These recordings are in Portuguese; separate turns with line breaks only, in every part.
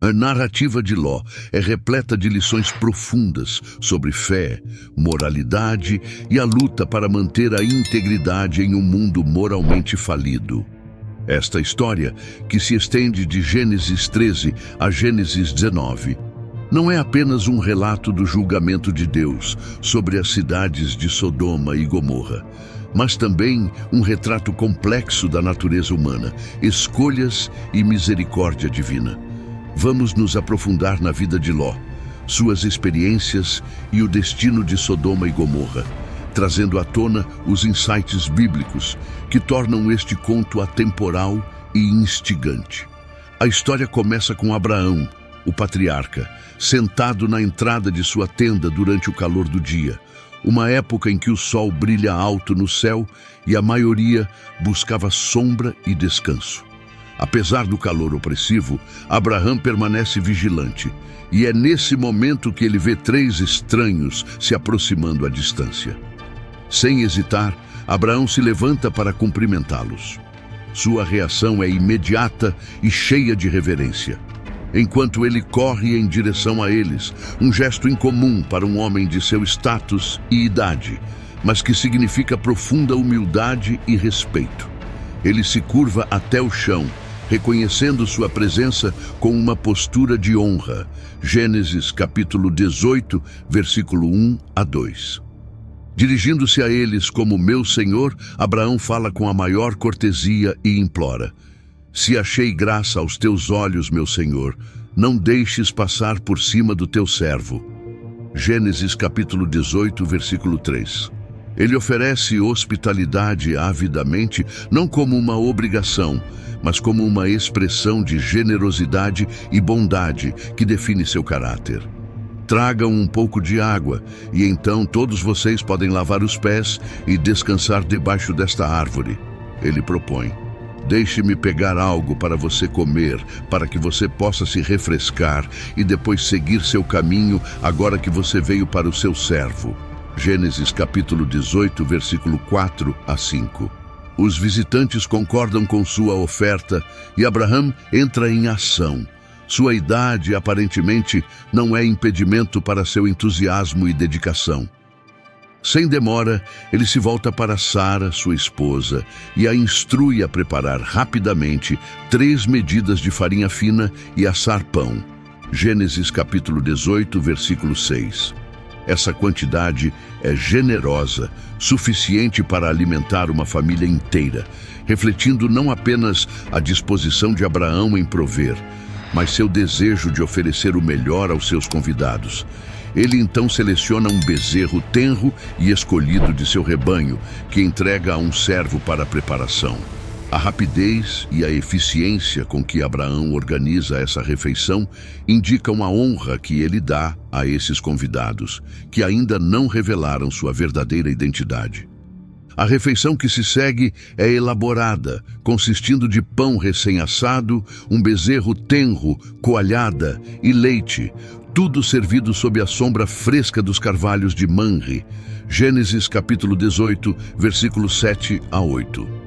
A narrativa de Ló é repleta de lições profundas sobre fé, moralidade e a luta para manter a integridade em um mundo moralmente falido. Esta história, que se estende de Gênesis 13 a Gênesis 19, não é apenas um relato do julgamento de Deus sobre as cidades de Sodoma e Gomorra, mas também um retrato complexo da natureza humana, escolhas e misericórdia divina. Vamos nos aprofundar na vida de Ló, suas experiências e o destino de Sodoma e Gomorra, trazendo à tona os insights bíblicos que tornam este conto atemporal e instigante. A história começa com Abraão, o patriarca, sentado na entrada de sua tenda durante o calor do dia, uma época em que o sol brilha alto no céu e a maioria buscava sombra e descanso. Apesar do calor opressivo, Abraão permanece vigilante, e é nesse momento que ele vê 3 estranhos se aproximando à distância. Sem hesitar, Abraão se levanta para cumprimentá-los. Sua reação é imediata e cheia de reverência. Enquanto ele corre em direção a eles, um gesto incomum para um homem de seu status e idade, mas que significa profunda humildade e respeito. Ele se curva até o chão, reconhecendo sua presença com uma postura de honra. Gênesis capítulo 18, versículo 1 a 2. Dirigindo-se a eles como meu Senhor, Abraão fala com a maior cortesia e implora: se achei graça aos teus olhos, meu Senhor, não deixes passar por cima do teu servo. Gênesis capítulo 18, versículo 3. Ele oferece hospitalidade avidamente, não como uma obrigação, mas como uma expressão de generosidade e bondade que define seu caráter. Tragam um pouco de água, e então todos vocês podem lavar os pés e descansar debaixo desta árvore. Ele propõe: deixe-me pegar algo para você comer, para que você possa se refrescar e depois seguir seu caminho, agora que você veio para o seu servo. Gênesis capítulo 18, versículo 4 a 5. Os visitantes concordam com sua oferta e Abraão entra em ação. Sua idade, aparentemente, não é impedimento para seu entusiasmo e dedicação. Sem demora, ele se volta para Sara, sua esposa, e a instrui a preparar rapidamente 3 medidas de farinha fina e assar pão. Gênesis capítulo 18, versículo 6. Essa quantidade é generosa, suficiente para alimentar uma família inteira, refletindo não apenas a disposição de Abraão em prover, mas seu desejo de oferecer o melhor aos seus convidados. Ele então seleciona um bezerro tenro e escolhido de seu rebanho, que entrega a um servo para a preparação. A rapidez e a eficiência com que Abraão organiza essa refeição indicam a honra que ele dá a esses convidados, que ainda não revelaram sua verdadeira identidade. A refeição que se segue é elaborada, consistindo de pão recém-assado, um bezerro tenro, coalhada e leite, tudo servido sob a sombra fresca dos carvalhos de Manre. Gênesis capítulo 18, versículos 7 a 8.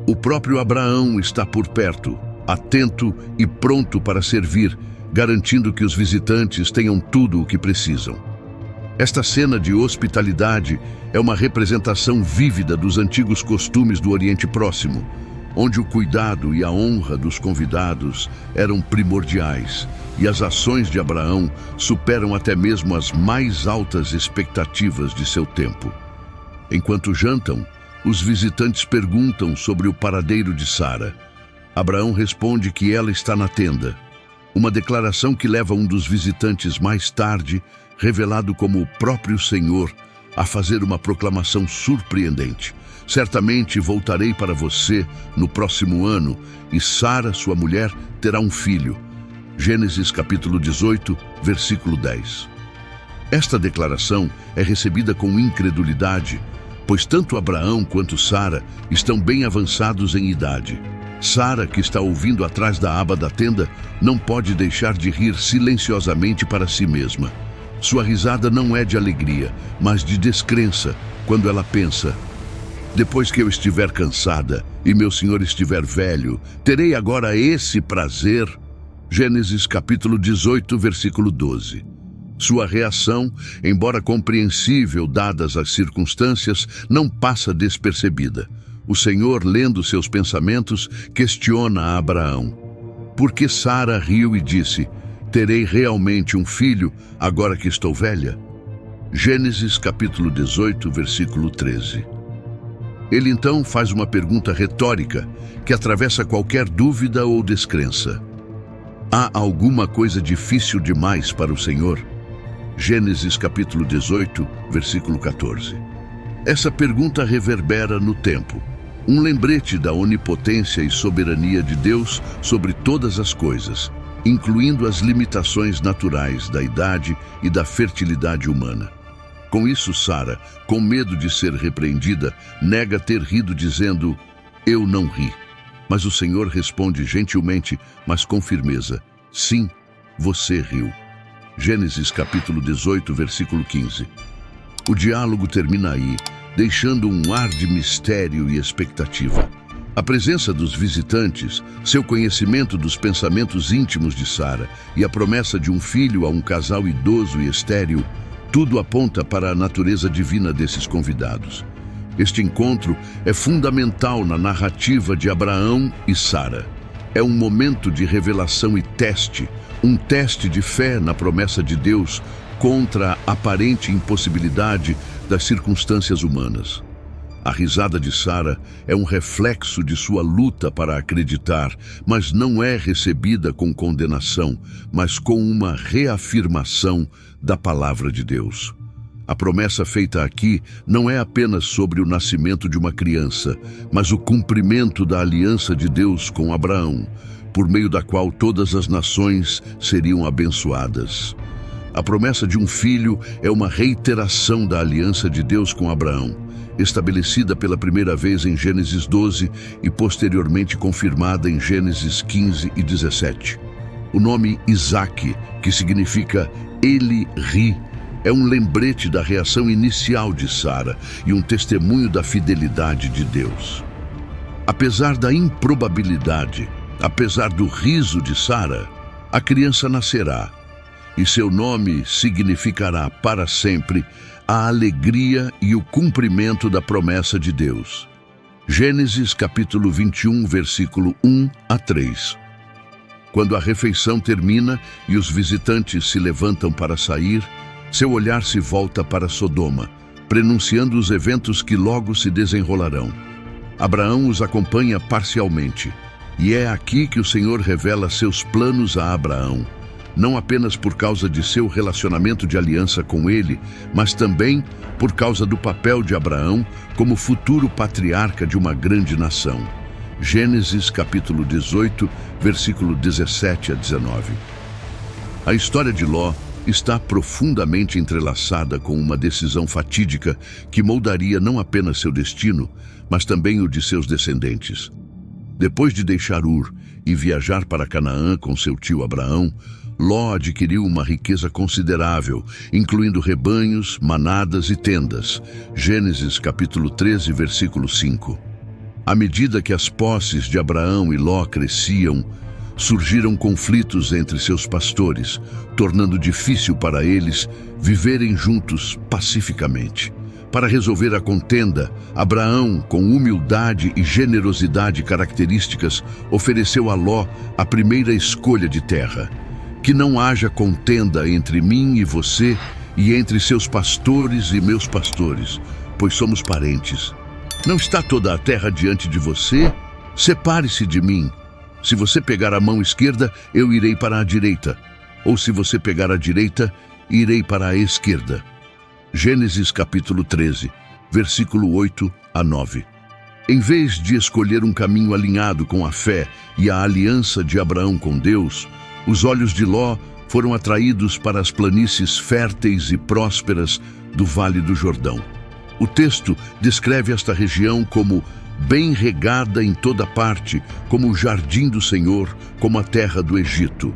O próprio Abraão está por perto, atento e pronto para servir, garantindo que os visitantes tenham tudo o que precisam. Esta cena de hospitalidade é uma representação vívida dos antigos costumes do Oriente Próximo, onde o cuidado e a honra dos convidados eram primordiais, e as ações de Abraão superam até mesmo as mais altas expectativas de seu tempo. Enquanto jantam, os visitantes perguntam sobre o paradeiro de Sara. Abraão responde que ela está na tenda, uma declaração que leva um dos visitantes mais tarde, revelado como o próprio Senhor, a fazer uma proclamação surpreendente: certamente voltarei para você no próximo ano, e Sara, sua mulher, terá um filho. Gênesis capítulo 18, versículo 10. Esta declaração é recebida com incredulidade, pois tanto Abraão quanto Sara estão bem avançados em idade. Sara, que está ouvindo atrás da aba da tenda, não pode deixar de rir silenciosamente para si mesma. Sua risada não é de alegria, mas de descrença, quando ela pensa: depois que eu estiver cansada e meu senhor estiver velho, terei agora esse prazer? Gênesis capítulo 18, versículo 12. Sua reação, embora compreensível dadas as circunstâncias, não passa despercebida. O Senhor, lendo seus pensamentos, questiona a Abraão. Porque Sara riu e disse: terei realmente um filho agora que estou velha? Gênesis capítulo 18, versículo 13. Ele então faz uma pergunta retórica que atravessa qualquer dúvida ou descrença. Há alguma coisa difícil demais para o Senhor? Gênesis capítulo 18, versículo 14. Essa pergunta reverbera no tempo, um lembrete da onipotência e soberania de Deus sobre todas as coisas, incluindo as limitações naturais da idade e da fertilidade humana. Com isso, Sara, com medo de ser repreendida, nega ter rido dizendo: eu não ri. Mas o Senhor responde gentilmente, mas com firmeza: sim, você riu. Gênesis capítulo 18, versículo 15. O diálogo termina aí, deixando um ar de mistério e expectativa. A presença dos visitantes, seu conhecimento dos pensamentos íntimos de Sara e a promessa de um filho a um casal idoso e estéril, tudo aponta para a natureza divina desses convidados. Este encontro é fundamental na narrativa de Abraão e Sara. É um momento de revelação e teste, um teste de fé na promessa de Deus contra a aparente impossibilidade das circunstâncias humanas. A risada de Sara é um reflexo de sua luta para acreditar, mas não é recebida com condenação, mas com uma reafirmação da palavra de Deus. A promessa feita aqui não é apenas sobre o nascimento de uma criança, mas o cumprimento da aliança de Deus com Abraão, por meio da qual todas as nações seriam abençoadas. A promessa de um filho é uma reiteração da aliança de Deus com Abraão, estabelecida pela primeira vez em Gênesis 12 e posteriormente confirmada em Gênesis 15 e 17. O nome Isaque, que significa ele ri, é um lembrete da reação inicial de Sara e um testemunho da fidelidade de Deus. Apesar da improbabilidade, apesar do riso de Sara, a criança nascerá, e seu nome significará para sempre a alegria e o cumprimento da promessa de Deus. Gênesis capítulo 21, versículo 1 a 3. Quando a refeição termina e os visitantes se levantam para sair, seu olhar se volta para Sodoma, prenunciando os eventos que logo se desenrolarão. Abraão os acompanha parcialmente, e é aqui que o Senhor revela seus planos a Abraão, não apenas por causa de seu relacionamento de aliança com ele, mas também por causa do papel de Abraão como futuro patriarca de uma grande nação. Gênesis capítulo 18, versículo 17 a 19. A história de Ló está profundamente entrelaçada com uma decisão fatídica que moldaria não apenas seu destino, mas também o de seus descendentes. Depois de deixar Ur e viajar para Canaã com seu tio Abraão, Ló adquiriu uma riqueza considerável, incluindo rebanhos, manadas e tendas. Gênesis capítulo 13, versículo 5. À medida que as posses de Abraão e Ló cresciam, surgiram conflitos entre seus pastores, tornando difícil para eles viverem juntos pacificamente. Para resolver a contenda, Abraão, com humildade e generosidade características, ofereceu a Ló a primeira escolha de terra. Que não haja contenda entre mim e você, e entre seus pastores e meus pastores, pois somos parentes. Não está toda a terra diante de você? Separe-se de mim. Se você pegar a mão esquerda, eu irei para a direita. Ou se você pegar a direita, irei para a esquerda. Gênesis capítulo 13, versículo 8 a 9. Em vez de escolher um caminho alinhado com a fé e a aliança de Abraão com Deus, os olhos de Ló foram atraídos para as planícies férteis e prósperas do Vale do Jordão. O texto descreve esta região como bem regada em toda parte, como o jardim do Senhor, como a terra do Egito.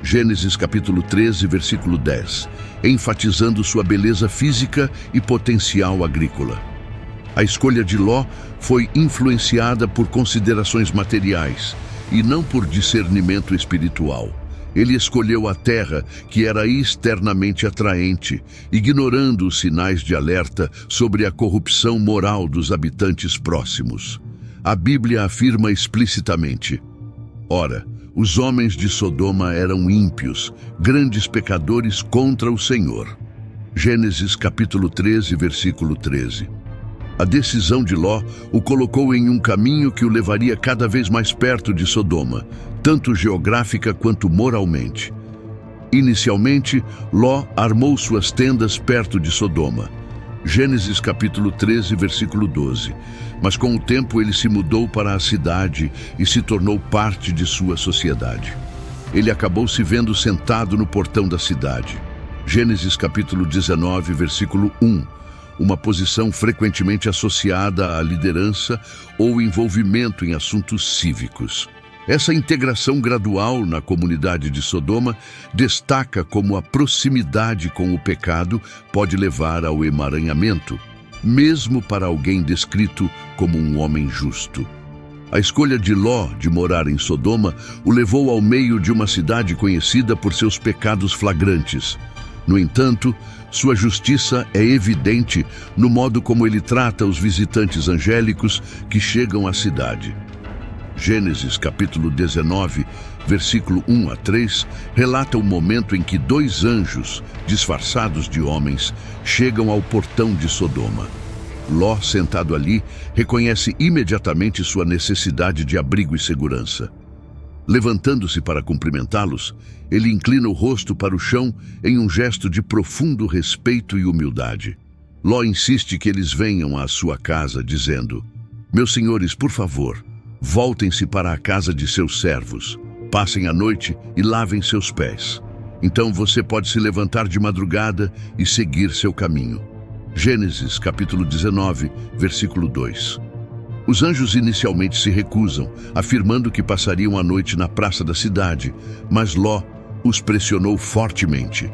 Gênesis capítulo 13, versículo 10, enfatizando sua beleza física e potencial agrícola. A escolha de Ló foi influenciada por considerações materiais e não por discernimento espiritual. Ele escolheu a terra, que era externamente atraente, ignorando os sinais de alerta sobre a corrupção moral dos habitantes próximos. A Bíblia afirma explicitamente: ora, os homens de Sodoma eram ímpios, grandes pecadores contra o Senhor. Gênesis capítulo 13, versículo 13. A decisão de Ló o colocou em um caminho que o levaria cada vez mais perto de Sodoma, tanto geográfica quanto moralmente. Inicialmente, Ló armou suas tendas perto de Sodoma. Gênesis capítulo 13, versículo 12. Mas com o tempo ele se mudou para a cidade e se tornou parte de sua sociedade. Ele acabou se vendo sentado no portão da cidade. Gênesis capítulo 19, versículo 1. Uma posição frequentemente associada à liderança ou envolvimento em assuntos cívicos. Essa integração gradual na comunidade de Sodoma destaca como a proximidade com o pecado pode levar ao emaranhamento, mesmo para alguém descrito como um homem justo. A escolha de Ló de morar em Sodoma o levou ao meio de uma cidade conhecida por seus pecados flagrantes. No entanto, sua justiça é evidente no modo como ele trata os visitantes angélicos que chegam à cidade. Gênesis capítulo 19, versículo 1 a 3, relata o momento em que dois anjos, disfarçados de homens, chegam ao portão de Sodoma. Ló, sentado ali, reconhece imediatamente sua necessidade de abrigo e segurança. Levantando-se para cumprimentá-los, ele inclina o rosto para o chão em um gesto de profundo respeito e humildade. Ló insiste que eles venham à sua casa, dizendo: "Meus senhores, por favor, voltem-se para a casa de seus servos, passem a noite e lavem seus pés. Então você pode se levantar de madrugada e seguir seu caminho." Gênesis capítulo 19, versículo 2. Os anjos inicialmente se recusam, afirmando que passariam a noite na praça da cidade, mas Ló os pressionou fortemente.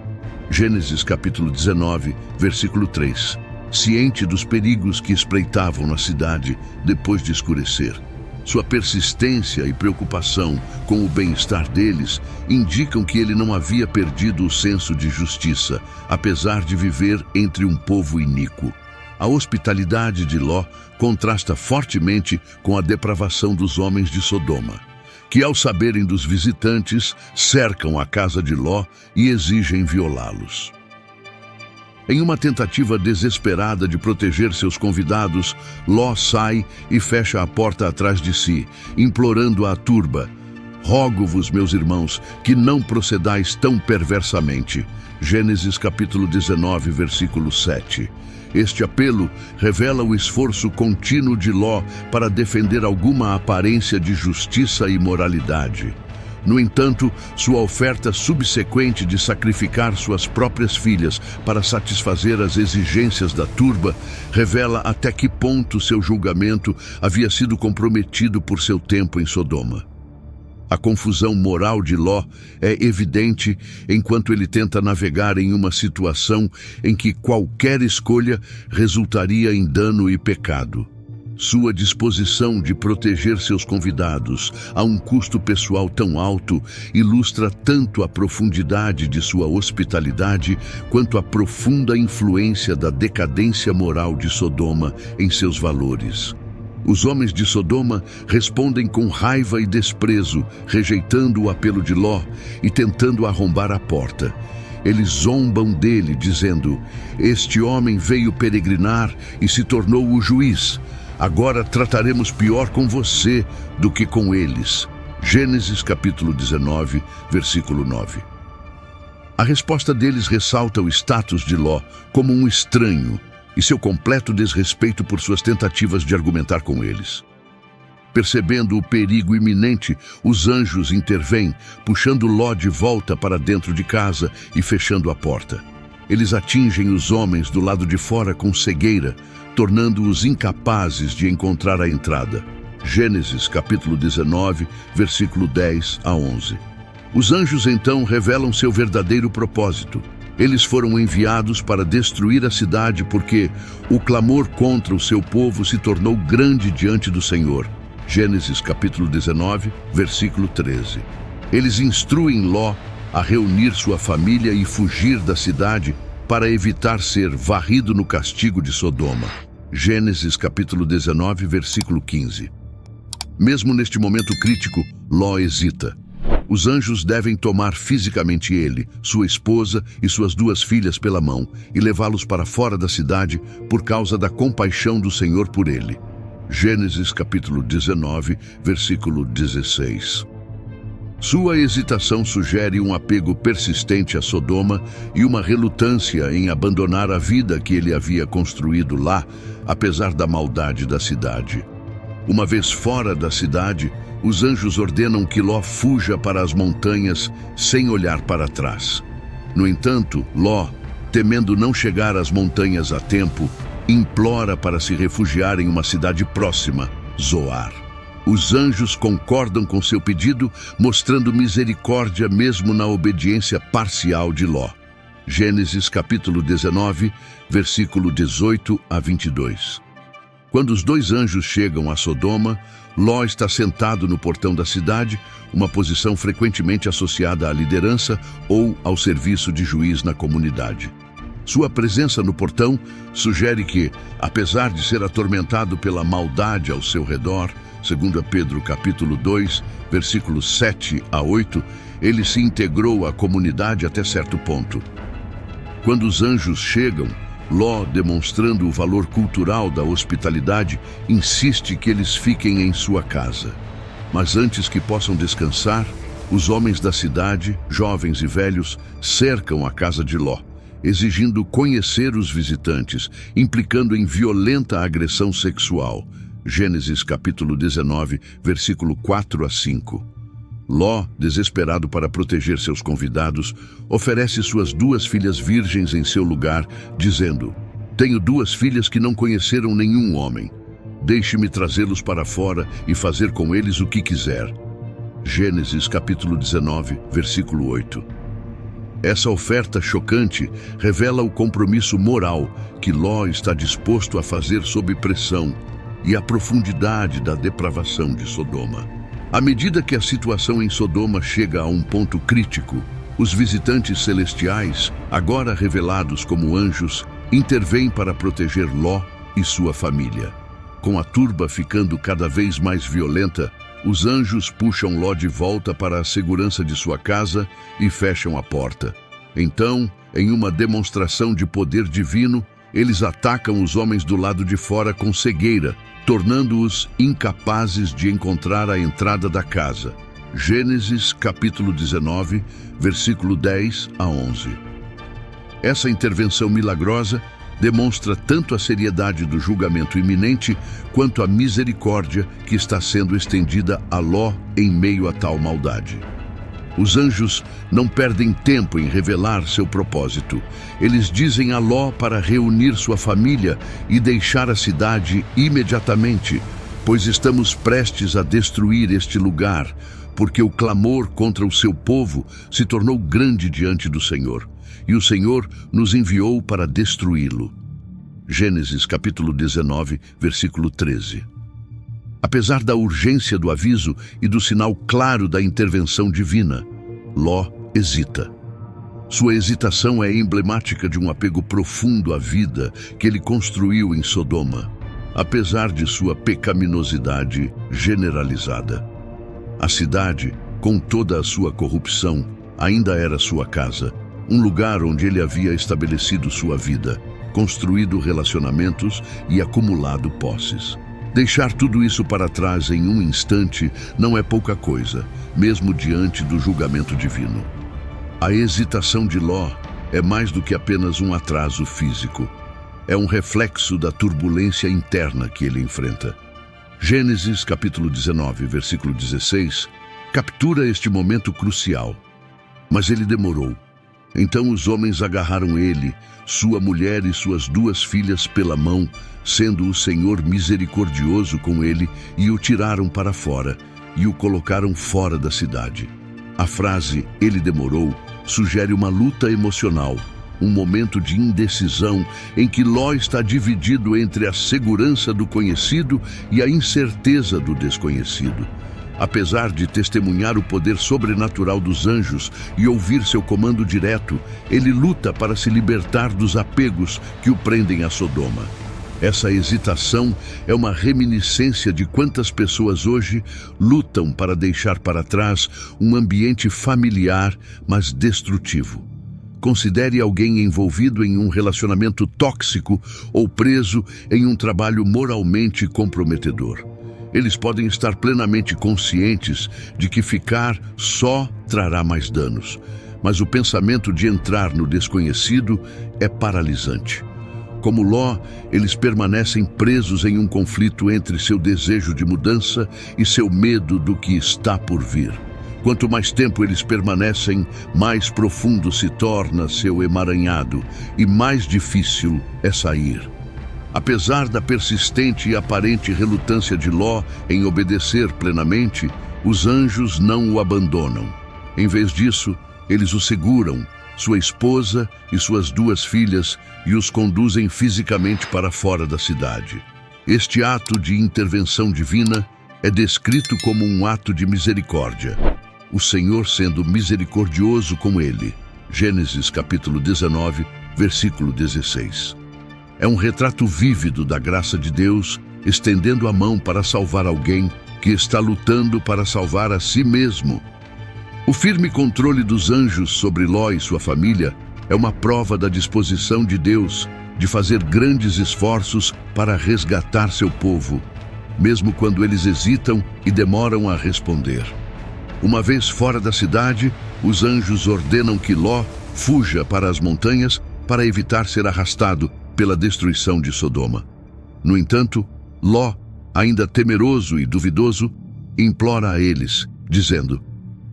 Gênesis capítulo 19, versículo 3. Ciente dos perigos que espreitavam na cidade depois de escurecer, sua persistência e preocupação com o bem-estar deles indicam que ele não havia perdido o senso de justiça, apesar de viver entre um povo iníquo. A hospitalidade de Ló contrasta fortemente com a depravação dos homens de Sodoma, que, ao saberem dos visitantes, cercam a casa de Ló e exigem violá-los. Em uma tentativa desesperada de proteger seus convidados, Ló sai e fecha a porta atrás de si, implorando à turba: "Rogo-vos, meus irmãos, que não procedais tão perversamente." Gênesis capítulo 19, versículo 7. Este apelo revela o esforço contínuo de Ló para defender alguma aparência de justiça e moralidade. No entanto, sua oferta subsequente de sacrificar suas próprias filhas para satisfazer as exigências da turba revela até que ponto seu julgamento havia sido comprometido por seu tempo em Sodoma. A confusão moral de Ló é evidente enquanto ele tenta navegar em uma situação em que qualquer escolha resultaria em dano e pecado. Sua disposição de proteger seus convidados a um custo pessoal tão alto ilustra tanto a profundidade de sua hospitalidade quanto a profunda influência da decadência moral de Sodoma em seus valores. Os homens de Sodoma respondem com raiva e desprezo, rejeitando o apelo de Ló e tentando arrombar a porta. Eles zombam dele, dizendo: "Este homem veio peregrinar e se tornou o juiz. Agora trataremos pior com você do que com eles." Gênesis capítulo 19, versículo 9. A resposta deles ressalta o status de Ló como um estranho e seu completo desrespeito por suas tentativas de argumentar com eles. Percebendo o perigo iminente, os anjos intervêm, puxando Ló de volta para dentro de casa e fechando a porta. Eles atingem os homens do lado de fora com cegueira, tornando-os incapazes de encontrar a entrada. Gênesis capítulo 19, versículo 10 a 11. Os anjos então revelam seu verdadeiro propósito. Eles foram enviados para destruir a cidade porque o clamor contra o seu povo se tornou grande diante do Senhor. Gênesis capítulo 19, versículo 13. Eles instruem Ló a reunir sua família e fugir da cidade para evitar ser varrido no castigo de Sodoma. Gênesis capítulo 19, versículo 15. Mesmo neste momento crítico, Ló hesita. Os anjos devem tomar fisicamente ele, sua esposa e suas 2 filhas pela mão e levá-los para fora da cidade por causa da compaixão do Senhor por ele. Gênesis capítulo 19, versículo 16. Sua hesitação sugere um apego persistente a Sodoma e uma relutância em abandonar a vida que ele havia construído lá, apesar da maldade da cidade. Uma vez fora da cidade, os anjos ordenam que Ló fuja para as montanhas sem olhar para trás. No entanto, Ló, temendo não chegar às montanhas a tempo, implora para se refugiar em uma cidade próxima, Zoar. Os anjos concordam com seu pedido, mostrando misericórdia mesmo na obediência parcial de Ló. Gênesis capítulo 19, versículo 18 a 22. Quando os 2 anjos chegam a Sodoma, Ló está sentado no portão da cidade, uma posição frequentemente associada à liderança ou ao serviço de juiz na comunidade. Sua presença no portão sugere que, apesar de ser atormentado pela maldade ao seu redor, segundo Pedro capítulo 2, versículos 7 a 8, ele se integrou à comunidade até certo ponto. Quando os anjos chegam, Ló, demonstrando o valor cultural da hospitalidade, insiste que eles fiquem em sua casa. Mas antes que possam descansar, os homens da cidade, jovens e velhos, cercam a casa de Ló, exigindo conhecer os visitantes, implicando em violenta agressão sexual. Gênesis capítulo 19, versículo 4 a 5. Ló, desesperado para proteger seus convidados, oferece suas 2 filhas virgens em seu lugar, dizendo: "Tenho 2 filhas que não conheceram nenhum homem. Deixe-me trazê-los para fora e fazer com eles o que quiser." Gênesis capítulo 19, versículo 8. Essa oferta chocante revela o compromisso moral que Ló está disposto a fazer sob pressão e a profundidade da depravação de Sodoma. À medida que a situação em Sodoma chega a um ponto crítico, os visitantes celestiais, agora revelados como anjos, intervêm para proteger Ló e sua família. Com a turba ficando cada vez mais violenta, os anjos puxam Ló de volta para a segurança de sua casa e fecham a porta. Então, em uma demonstração de poder divino, eles atacam os homens do lado de fora com cegueira, tornando-os incapazes de encontrar a entrada da casa. Gênesis capítulo 19, versículo 10 a 11. Essa intervenção milagrosa demonstra tanto a seriedade do julgamento iminente quanto a misericórdia que está sendo estendida a Ló em meio a tal maldade. Os anjos não perdem tempo em revelar seu propósito. Eles dizem a Ló para reunir sua família e deixar a cidade imediatamente, pois estamos prestes a destruir este lugar, porque o clamor contra o seu povo se tornou grande diante do Senhor, e o Senhor nos enviou para destruí-lo. Gênesis capítulo 19, versículo 13. Apesar da urgência do aviso e do sinal claro da intervenção divina, Ló hesita. Sua hesitação é emblemática de um apego profundo à vida que ele construiu em Sodoma, apesar de sua pecaminosidade generalizada. A cidade, com toda a sua corrupção, ainda era sua casa, um lugar onde ele havia estabelecido sua vida, construído relacionamentos e acumulado posses. Deixar tudo isso para trás em um instante não é pouca coisa, mesmo diante do julgamento divino. A hesitação de Ló é mais do que apenas um atraso físico. É um reflexo da turbulência interna que ele enfrenta. Gênesis capítulo 19, versículo 16, captura este momento crucial. Mas ele demorou. Então os homens agarraram ele, sua mulher e suas 2 filhas pela mão, sendo o Senhor misericordioso com ele, e o tiraram para fora, e o colocaram fora da cidade. A frase "ele demorou" sugere uma luta emocional, um momento de indecisão em que Ló está dividido entre a segurança do conhecido e a incerteza do desconhecido. Apesar de testemunhar o poder sobrenatural dos anjos e ouvir seu comando direto, ele luta para se libertar dos apegos que o prendem a Sodoma. Essa hesitação é uma reminiscência de quantas pessoas hoje lutam para deixar para trás um ambiente familiar, mas destrutivo. Considere alguém envolvido em um relacionamento tóxico ou preso em um trabalho moralmente comprometedor. Eles podem estar plenamente conscientes de que ficar só trará mais danos, mas o pensamento de entrar no desconhecido é paralisante. Como Ló, eles permanecem presos em um conflito entre seu desejo de mudança e seu medo do que está por vir. Quanto mais tempo eles permanecem, mais profundo se torna seu emaranhado e mais difícil é sair. Apesar da persistente e aparente relutância de Ló em obedecer plenamente, os anjos não o abandonam. Em vez disso, eles o seguram, sua esposa e suas 2 filhas, e os conduzem fisicamente para fora da cidade. Este ato de intervenção divina é descrito como um ato de misericórdia, o Senhor sendo misericordioso com ele. Gênesis capítulo 19, versículo 16. É um retrato vívido da graça de Deus, estendendo a mão para salvar alguém que está lutando para salvar a si mesmo. O firme controle dos anjos sobre Ló e sua família é uma prova da disposição de Deus de fazer grandes esforços para resgatar seu povo, mesmo quando eles hesitam e demoram a responder. Uma vez fora da cidade, os anjos ordenam que Ló fuja para as montanhas para evitar ser arrastado pela destruição de Sodoma. No entanto, Ló, ainda temeroso e duvidoso, implora a eles, dizendo: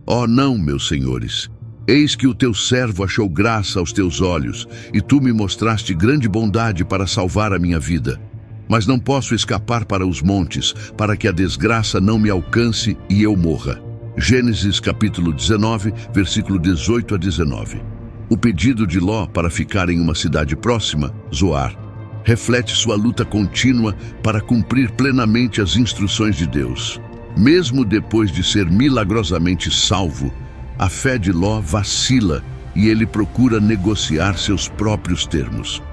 "Ó não, meus senhores, eis que o teu servo achou graça aos teus olhos, e tu me mostraste grande bondade para salvar a minha vida. Mas não posso escapar para os montes, para que a desgraça não me alcance e eu morra." Gênesis capítulo 19, versículo 18 a 19. O pedido de Ló para ficar em uma cidade próxima, Zoar, reflete sua luta contínua para cumprir plenamente as instruções de Deus. Mesmo depois de ser milagrosamente salvo, a fé de Ló vacila e ele procura negociar seus próprios termos.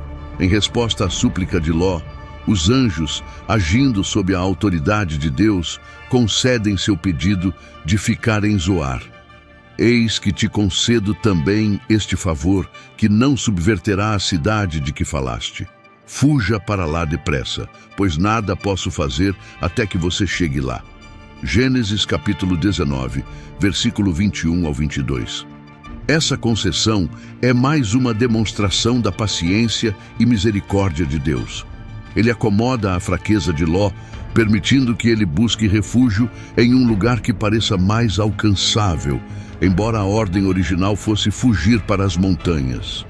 Em resposta à súplica de Ló, os anjos, agindo sob a autoridade de Deus, concedem seu pedido de ficar em Zoar. Eis que te concedo também este favor, que não subverterá a cidade de que falaste. Fuja para lá depressa, pois nada posso fazer até que você chegue lá. Gênesis capítulo 19, versículo 21 ao 22. Essa concessão é mais uma demonstração da paciência e misericórdia de Deus. Ele acomoda a fraqueza de Ló, permitindo que ele busque refúgio em um lugar que pareça mais alcançável, embora a ordem original fosse fugir para as montanhas.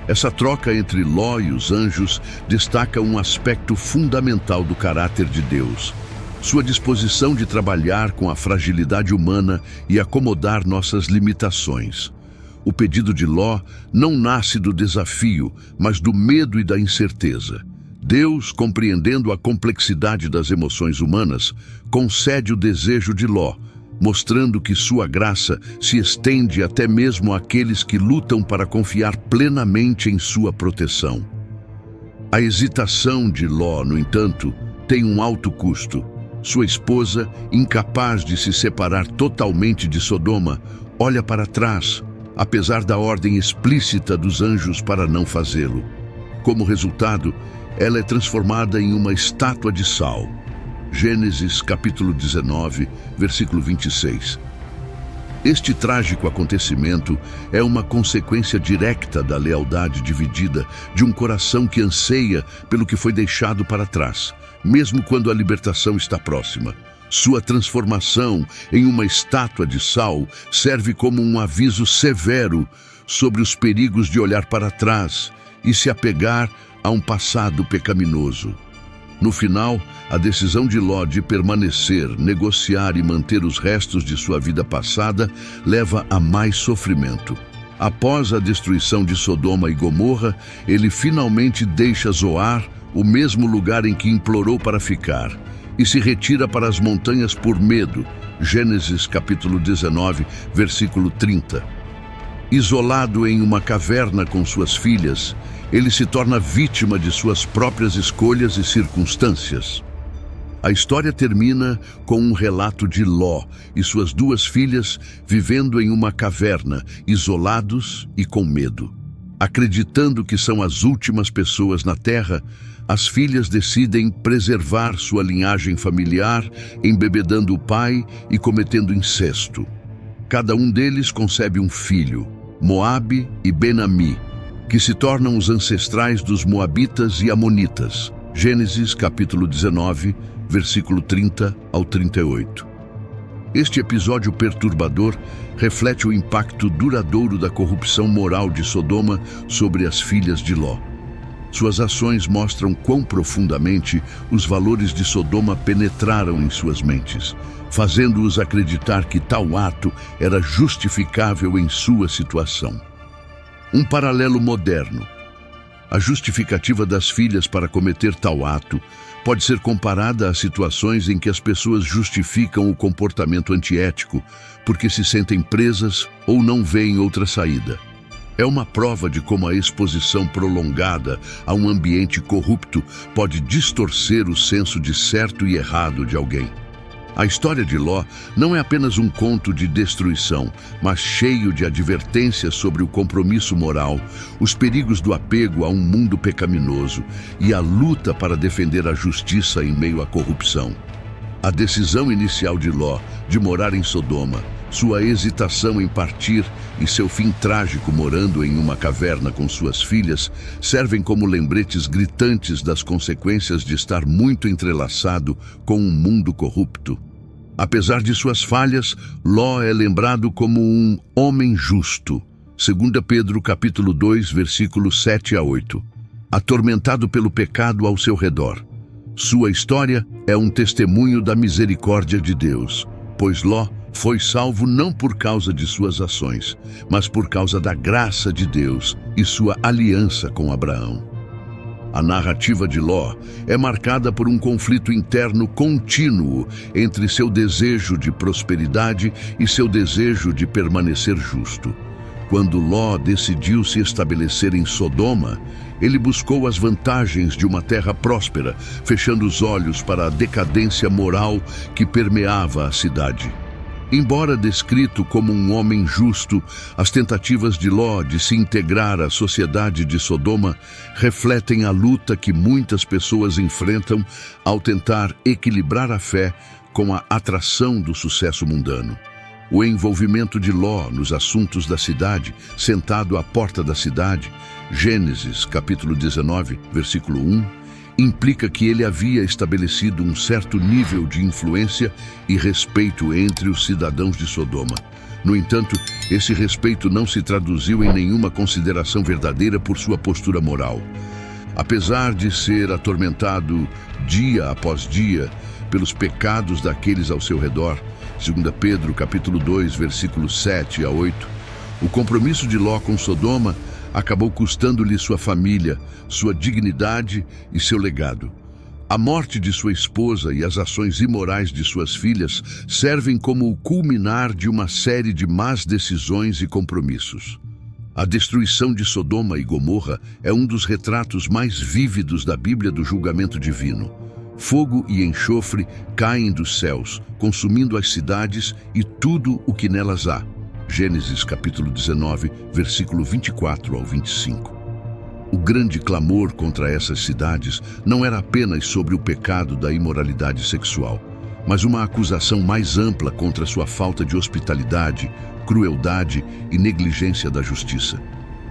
Essa troca entre Ló e os anjos destaca um aspecto fundamental do caráter de Deus: sua disposição de trabalhar com a fragilidade humana e acomodar nossas limitações. O pedido de Ló não nasce do desafio, mas do medo e da incerteza. Deus, compreendendo a complexidade das emoções humanas, concede o desejo de Ló, mostrando que sua graça se estende até mesmo àqueles que lutam para confiar plenamente em sua proteção. A hesitação de Ló, no entanto, tem um alto custo. Sua esposa, incapaz de se separar totalmente de Sodoma, olha para trás, apesar da ordem explícita dos anjos para não fazê-lo. Como resultado, ela é transformada em uma estátua de sal. Gênesis capítulo 19, versículo 26. Este trágico acontecimento é uma consequência direta da lealdade dividida de um coração que anseia pelo que foi deixado para trás, mesmo quando a libertação está próxima. Sua transformação em uma estátua de sal serve como um aviso severo sobre os perigos de olhar para trás e se apegar a um passado pecaminoso. No final, a decisão de Ló de permanecer, negociar e manter os restos de sua vida passada leva a mais sofrimento. Após a destruição de Sodoma e Gomorra, ele finalmente deixa Zoar, o mesmo lugar em que implorou para ficar, e se retira para as montanhas por medo, Gênesis capítulo 19, versículo 30. Isolado em uma caverna com suas filhas, ele se torna vítima de suas próprias escolhas e circunstâncias. A história termina com um relato de Ló e suas duas filhas vivendo em uma caverna, isolados e com medo. Acreditando que são as últimas pessoas na Terra, as filhas decidem preservar sua linhagem familiar, embebedando o pai e cometendo incesto. Cada um deles concebe um filho, Moabe e Ben-Ami, que se tornam os ancestrais dos Moabitas e Amonitas. Gênesis capítulo 19, versículo 30 ao 38. Este episódio perturbador reflete o impacto duradouro da corrupção moral de Sodoma sobre as filhas de Ló. Suas ações mostram quão profundamente os valores de Sodoma penetraram em suas mentes, fazendo-os acreditar que tal ato era justificável em sua situação. Um paralelo moderno. A justificativa das filhas para cometer tal ato pode ser comparada a situações em que as pessoas justificam o comportamento antiético porque se sentem presas ou não veem outra saída. É uma prova de como a exposição prolongada a um ambiente corrupto pode distorcer o senso de certo e errado de alguém. A história de Ló não é apenas um conto de destruição, mas cheio de advertências sobre o compromisso moral, os perigos do apego a um mundo pecaminoso e a luta para defender a justiça em meio à corrupção. A decisão inicial de Ló de morar em Sodoma, sua hesitação em partir e seu fim trágico morando em uma caverna com suas filhas servem como lembretes gritantes das consequências de estar muito entrelaçado com um mundo corrupto. Apesar de suas falhas, Ló é lembrado como um homem justo. 2 Pedro capítulo 2, versículos 7 a 8. Atormentado pelo pecado ao seu redor. Sua história é um testemunho da misericórdia de Deus, pois Ló foi salvo não por causa de suas ações, mas por causa da graça de Deus e sua aliança com Abraão. A narrativa de Ló é marcada por um conflito interno contínuo entre seu desejo de prosperidade e seu desejo de permanecer justo. Quando Ló decidiu se estabelecer em Sodoma, ele buscou as vantagens de uma terra próspera, fechando os olhos para a decadência moral que permeava a cidade. Embora descrito como um homem justo, as tentativas de Ló de se integrar à sociedade de Sodoma refletem a luta que muitas pessoas enfrentam ao tentar equilibrar a fé com a atração do sucesso mundano. O envolvimento de Ló nos assuntos da cidade, sentado à porta da cidade, Gênesis capítulo 19, versículo 1, implica que ele havia estabelecido um certo nível de influência e respeito entre os cidadãos de Sodoma. No entanto, esse respeito não se traduziu em nenhuma consideração verdadeira por sua postura moral. Apesar de ser atormentado dia após dia pelos pecados daqueles ao seu redor, 2 Pedro capítulo 2, versículos 7 a 8, o compromisso de Ló com Sodoma acabou custando-lhe sua família, sua dignidade e seu legado. A morte de sua esposa e as ações imorais de suas filhas servem como o culminar de uma série de más decisões e compromissos. A destruição de Sodoma e Gomorra é um dos retratos mais vívidos da Bíblia do julgamento divino. Fogo e enxofre caem dos céus, consumindo as cidades e tudo o que nelas há. Gênesis capítulo 19, versículo 24 ao 25. O grande clamor contra essas cidades não era apenas sobre o pecado da imoralidade sexual, mas uma acusação mais ampla contra sua falta de hospitalidade, crueldade e negligência da justiça.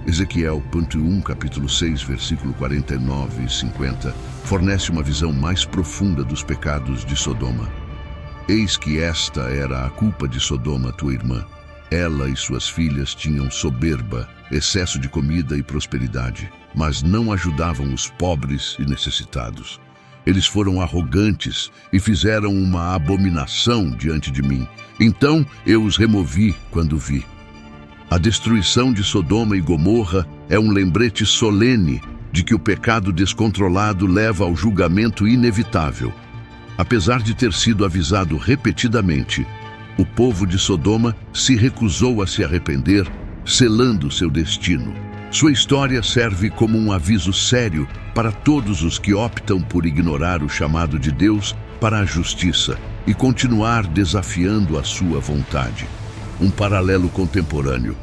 Ezequiel 1, capítulo 6, versículo 49 e 50, fornece uma visão mais profunda dos pecados de Sodoma. Eis que esta era a culpa de Sodoma, tua irmã. Ela e suas filhas tinham soberba, excesso de comida e prosperidade, mas não ajudavam os pobres e necessitados. Eles foram arrogantes e fizeram uma abominação diante de mim. Então eu os removi quando vi. A destruição de Sodoma e Gomorra é um lembrete solene de que o pecado descontrolado leva ao julgamento inevitável. Apesar de ter sido avisado repetidamente, O povo de Sodoma se recusou a se arrepender, selando seu destino. Sua história serve como um aviso sério para todos os que optam por ignorar o chamado de Deus para a justiça e continuar desafiando a sua vontade. Um paralelo contemporâneo.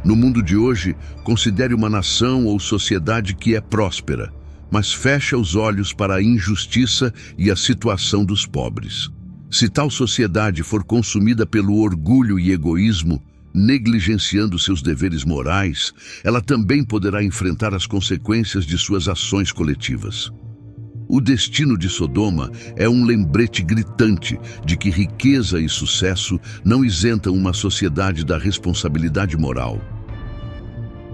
No mundo de hoje, considere uma nação ou sociedade que é próspera, mas fecha os olhos para a injustiça e a situação dos pobres. Se tal sociedade for consumida pelo orgulho e egoísmo, negligenciando seus deveres morais, ela também poderá enfrentar as consequências de suas ações coletivas. O destino de Sodoma é um lembrete gritante de que riqueza e sucesso não isentam uma sociedade da responsabilidade moral.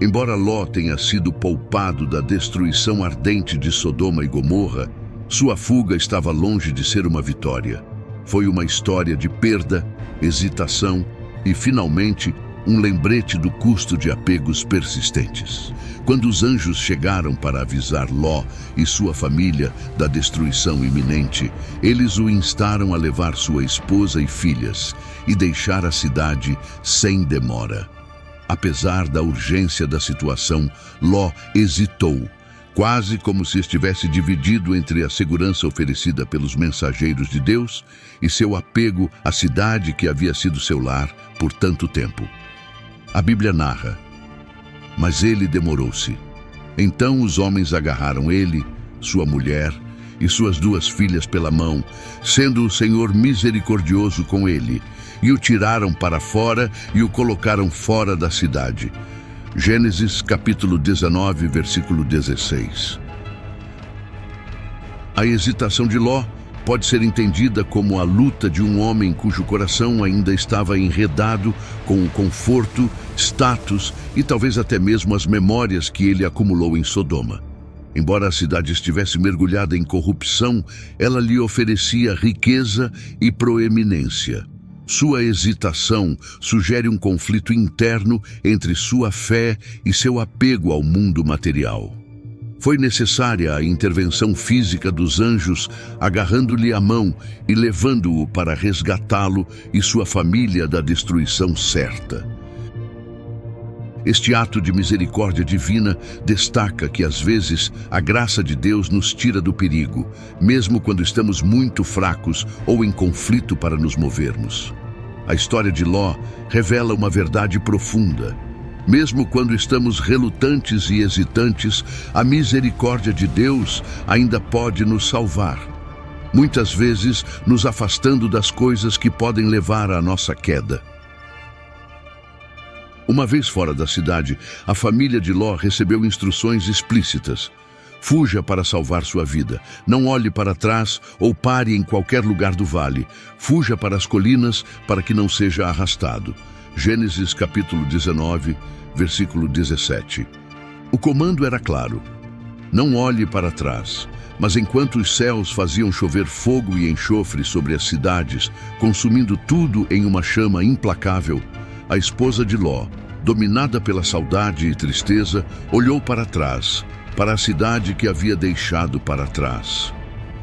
Embora Ló tenha sido poupado da destruição ardente de Sodoma e Gomorra, sua fuga estava longe de ser uma vitória. Foi uma história de perda, hesitação e, finalmente, um lembrete do custo de apegos persistentes. Quando os anjos chegaram para avisar Ló e sua família da destruição iminente, eles o instaram a levar sua esposa e filhas e deixar a cidade sem demora. Apesar da urgência da situação, Ló hesitou, quase como se estivesse dividido entre a segurança oferecida pelos mensageiros de Deus e seu apego à cidade que havia sido seu lar por tanto tempo. A Bíblia narra: mas ele demorou-se. Então os homens agarraram ele, sua mulher e suas 2 filhas pela mão, sendo o Senhor misericordioso com ele, e o tiraram para fora e o colocaram fora da cidade. Gênesis capítulo 19, versículo 16. A hesitação de Ló pode ser entendida como a luta de um homem cujo coração ainda estava enredado com o conforto, status e talvez até mesmo as memórias que ele acumulou em Sodoma. Embora a cidade estivesse mergulhada em corrupção, ela lhe oferecia riqueza e proeminência. Sua hesitação sugere um conflito interno entre sua fé e seu apego ao mundo material. Foi necessária a intervenção física dos anjos, agarrando-lhe a mão e levando-o para resgatá-lo e sua família da destruição certa. Este ato de misericórdia divina destaca que, às vezes, a graça de Deus nos tira do perigo, mesmo quando estamos muito fracos ou em conflito para nos movermos. A história de Ló revela uma verdade profunda. Mesmo quando estamos relutantes e hesitantes, a misericórdia de Deus ainda pode nos salvar. Muitas vezes, nos afastando das coisas que podem levar à nossa queda. Uma vez fora da cidade, a família de Ló recebeu instruções explícitas. Fuja para salvar sua vida. Não olhe para trás ou pare em qualquer lugar do vale. Fuja para as colinas para que não seja arrastado. Gênesis capítulo 19, versículo 17. O comando era claro: não olhe para trás. Mas enquanto os céus faziam chover fogo e enxofre sobre as cidades, consumindo tudo em uma chama implacável, a esposa de Ló, dominada pela saudade e tristeza, olhou para trás, para a cidade que havia deixado para trás.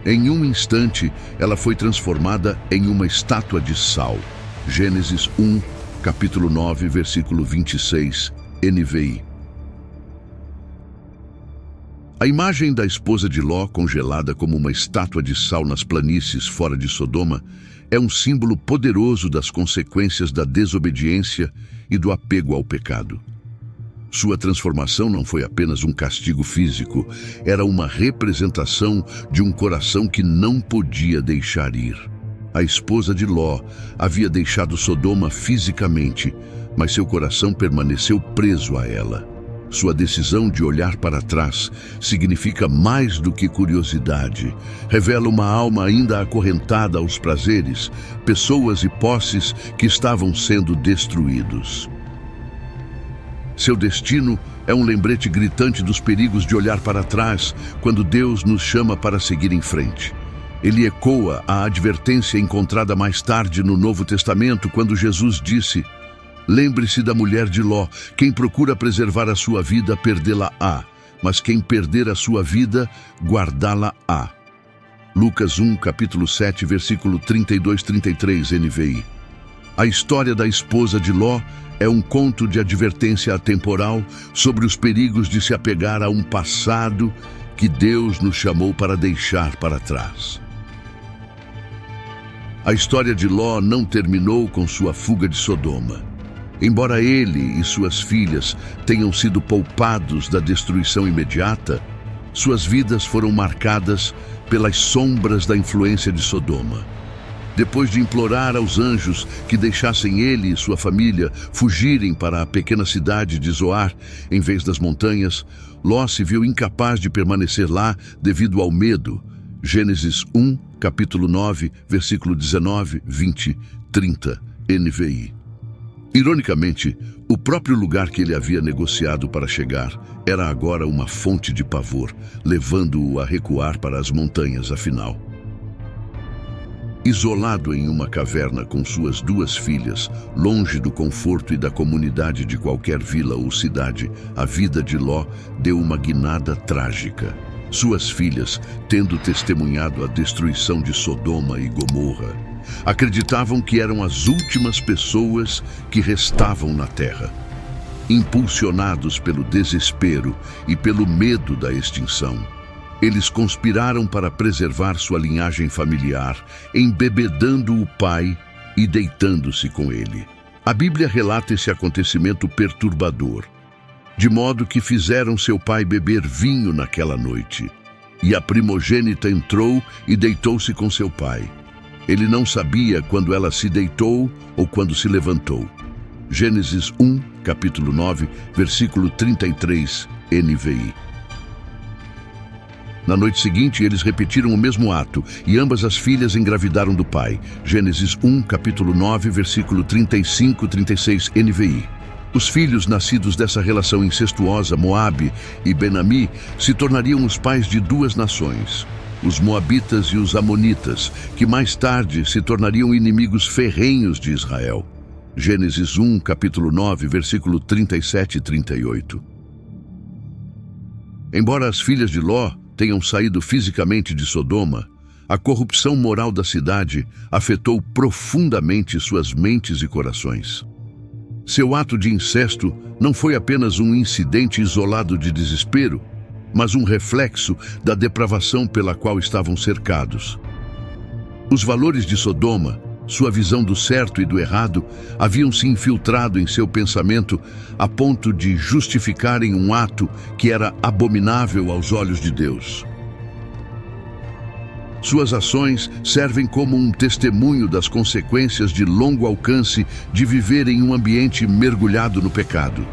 Em um instante, ela foi transformada em uma estátua de sal. Gênesis 1, capítulo 9, versículo 26, NVI. A imagem da esposa de Ló, congelada como uma estátua de sal nas planícies fora de Sodoma, é um símbolo poderoso das consequências da desobediência e do apego ao pecado. Sua transformação não foi apenas um castigo físico, era uma representação de um coração que não podia deixar ir. A esposa de Ló havia deixado Sodoma fisicamente, mas seu coração permaneceu preso a ela. Sua decisão de olhar para trás significa mais do que curiosidade. Revela uma alma ainda acorrentada aos prazeres, pessoas e posses que estavam sendo destruídos. Seu destino é um lembrete gritante dos perigos de olhar para trás quando Deus nos chama para seguir em frente. Ele ecoa a advertência encontrada mais tarde no Novo Testamento, quando Jesus disse: lembre-se da mulher de Ló, quem procura preservar a sua vida, perdê-la-á, mas quem perder a sua vida, guardá-la-á. Lucas 1, capítulo 7, versículo 32-33, NVI. A história da esposa de Ló é um conto de advertência atemporal sobre os perigos de se apegar a um passado que Deus nos chamou para deixar para trás. A história de Ló não terminou com sua fuga de Sodoma. Embora ele e suas filhas tenham sido poupados da destruição imediata, suas vidas foram marcadas pelas sombras da influência de Sodoma. Depois de implorar aos anjos que deixassem ele e sua família fugirem para a pequena cidade de Zoar, em vez das montanhas, Ló se viu incapaz de permanecer lá devido ao medo. Gênesis 1, capítulo 9, versículo 19, 20, 30, NVI. Ironicamente, o próprio lugar que ele havia negociado para chegar era agora uma fonte de pavor, levando-o a recuar para as montanhas afinal. Isolado em uma caverna com suas 2 filhas, longe do conforto e da comunidade de qualquer vila ou cidade, a vida de Ló deu uma guinada trágica. Suas filhas, tendo testemunhado a destruição de Sodoma e Gomorra, acreditavam que eram as últimas pessoas que restavam na terra. Impulsionados pelo desespero e pelo medo da extinção, eles conspiraram para preservar sua linhagem familiar, embebedando o pai e deitando-se com ele. A Bíblia relata esse acontecimento perturbador, de modo que fizeram seu pai beber vinho naquela noite. E a primogênita entrou e deitou-se com seu pai. Ele não sabia quando ela se deitou ou quando se levantou. Gênesis 1, capítulo 9, versículo 33, NVI. Na noite seguinte, eles repetiram o mesmo ato, e ambas as filhas engravidaram do pai. Gênesis 1, capítulo 9, versículo 35, 36, NVI. Os filhos nascidos dessa relação incestuosa, Moabe e Ben-Ami, se tornariam os pais de 2 nações, os Moabitas e os Amonitas, que mais tarde se tornariam inimigos ferrenhos de Israel. Gênesis 1, capítulo 9, versículo 37 e 38. Embora as filhas de Ló tenham saído fisicamente de Sodoma, a corrupção moral da cidade afetou profundamente suas mentes e corações. Seu ato de incesto não foi apenas um incidente isolado de desespero, mas um reflexo da depravação pela qual estavam cercados. Os valores de Sodoma, sua visão do certo e do errado, haviam se infiltrado em seu pensamento a ponto de justificarem um ato que era abominável aos olhos de Deus. Suas ações servem como um testemunho das consequências de longo alcance de viver em um ambiente mergulhado no pecado.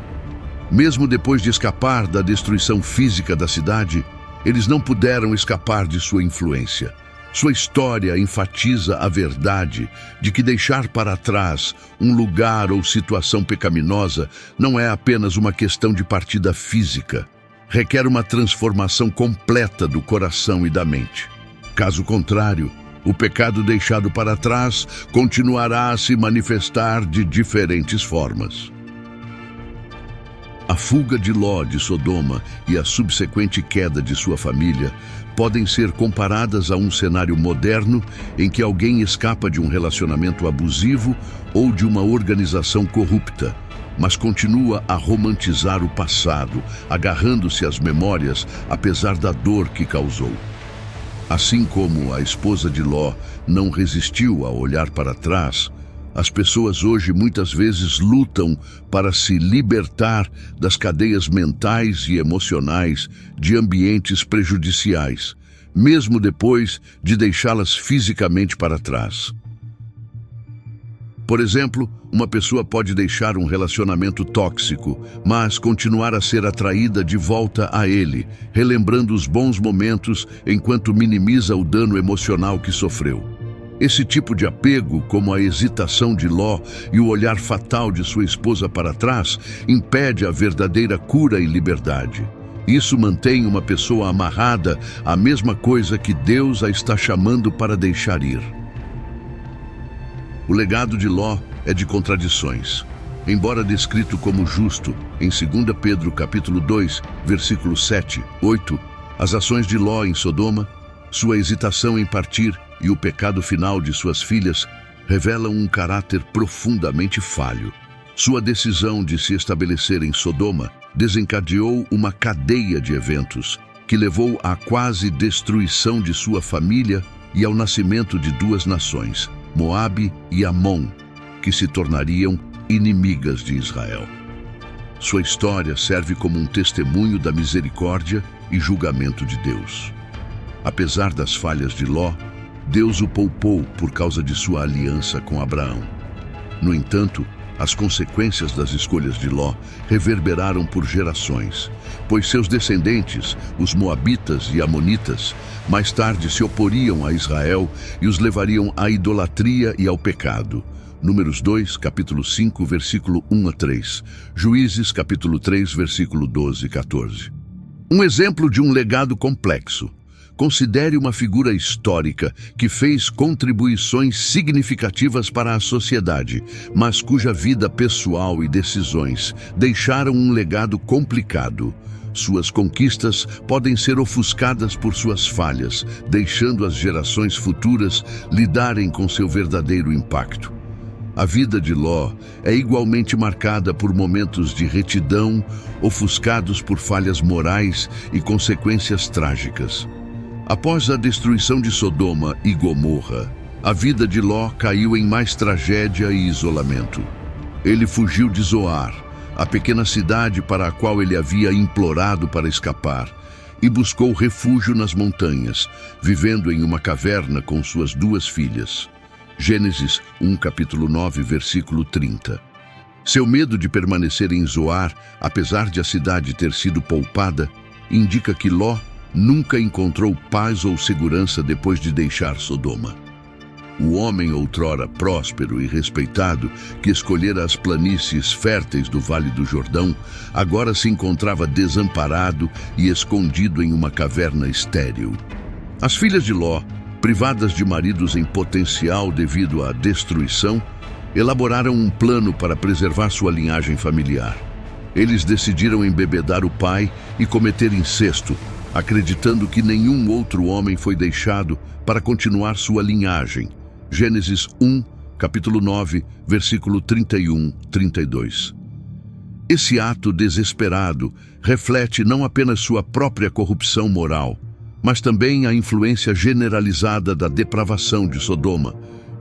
Mesmo depois de escapar da destruição física da cidade, eles não puderam escapar de sua influência. Sua história enfatiza a verdade de que deixar para trás um lugar ou situação pecaminosa não é apenas uma questão de partida física. Requer uma transformação completa do coração e da mente. Caso contrário, o pecado deixado para trás continuará a se manifestar de diferentes formas. A fuga de Ló de Sodoma e a subsequente queda de sua família podem ser comparadas a um cenário moderno em que alguém escapa de um relacionamento abusivo ou de uma organização corrupta, mas continua a romantizar o passado, agarrando-se às memórias apesar da dor que causou. Assim como a esposa de Ló não resistiu a olhar para trás, as pessoas hoje muitas vezes lutam para se libertar das cadeias mentais e emocionais de ambientes prejudiciais, mesmo depois de deixá-las fisicamente para trás. Por exemplo, uma pessoa pode deixar um relacionamento tóxico, mas continuar a ser atraída de volta a ele, relembrando os bons momentos enquanto minimiza o dano emocional que sofreu. Esse tipo de apego, como a hesitação de Ló e o olhar fatal de sua esposa para trás, impede a verdadeira cura e liberdade. Isso mantém uma pessoa amarrada à mesma coisa que Deus a está chamando para deixar ir. O legado de Ló é de contradições. Embora descrito como justo em 2 Pedro capítulo 2, versículos 7, 8, as ações de Ló em Sodoma, sua hesitação em partir e o pecado final de suas filhas revelam um caráter profundamente falho. Sua decisão de se estabelecer em Sodoma desencadeou uma cadeia de eventos que levou à quase destruição de sua família e ao nascimento de duas nações, Moabe e Amon, que se tornariam inimigas de Israel. Sua história serve como um testemunho da misericórdia e julgamento de Deus. Apesar das falhas de Ló, Deus o poupou por causa de sua aliança com Abraão. No entanto, as consequências das escolhas de Ló reverberaram por gerações, pois seus descendentes, os Moabitas e Amonitas, mais tarde se oporiam a Israel e os levariam à idolatria e ao pecado. Números 2, capítulo 5, versículo 1 a 3. Juízes, capítulo 3, versículo 12 e 14. Um exemplo de um legado complexo. Considere uma figura histórica que fez contribuições significativas para a sociedade, mas cuja vida pessoal e decisões deixaram um legado complicado. Suas conquistas podem ser ofuscadas por suas falhas, deixando as gerações futuras lidarem com seu verdadeiro impacto. A vida de Ló é igualmente marcada por momentos de retidão, ofuscados por falhas morais e consequências trágicas. Após a destruição de Sodoma e Gomorra, a vida de Ló caiu em mais tragédia e isolamento. Ele fugiu de Zoar, a pequena cidade para a qual ele havia implorado para escapar, e buscou refúgio nas montanhas, vivendo em uma caverna com suas duas filhas. Gênesis 1, capítulo 9, versículo 30. Seu medo de permanecer em Zoar, apesar de a cidade ter sido poupada, indica que Ló nunca encontrou paz ou segurança depois de deixar Sodoma. O homem outrora próspero e respeitado, que escolhera as planícies férteis do Vale do Jordão, agora se encontrava desamparado e escondido em uma caverna estéril. As filhas de Ló, privadas de maridos em potencial devido à destruição, elaboraram um plano para preservar sua linhagem familiar. Eles decidiram embebedar o pai e cometer incesto, acreditando que nenhum outro homem foi deixado para continuar sua linhagem. Gênesis 1, capítulo 9, versículo 31-32. Esse ato desesperado reflete não apenas sua própria corrupção moral, mas também a influência generalizada da depravação de Sodoma,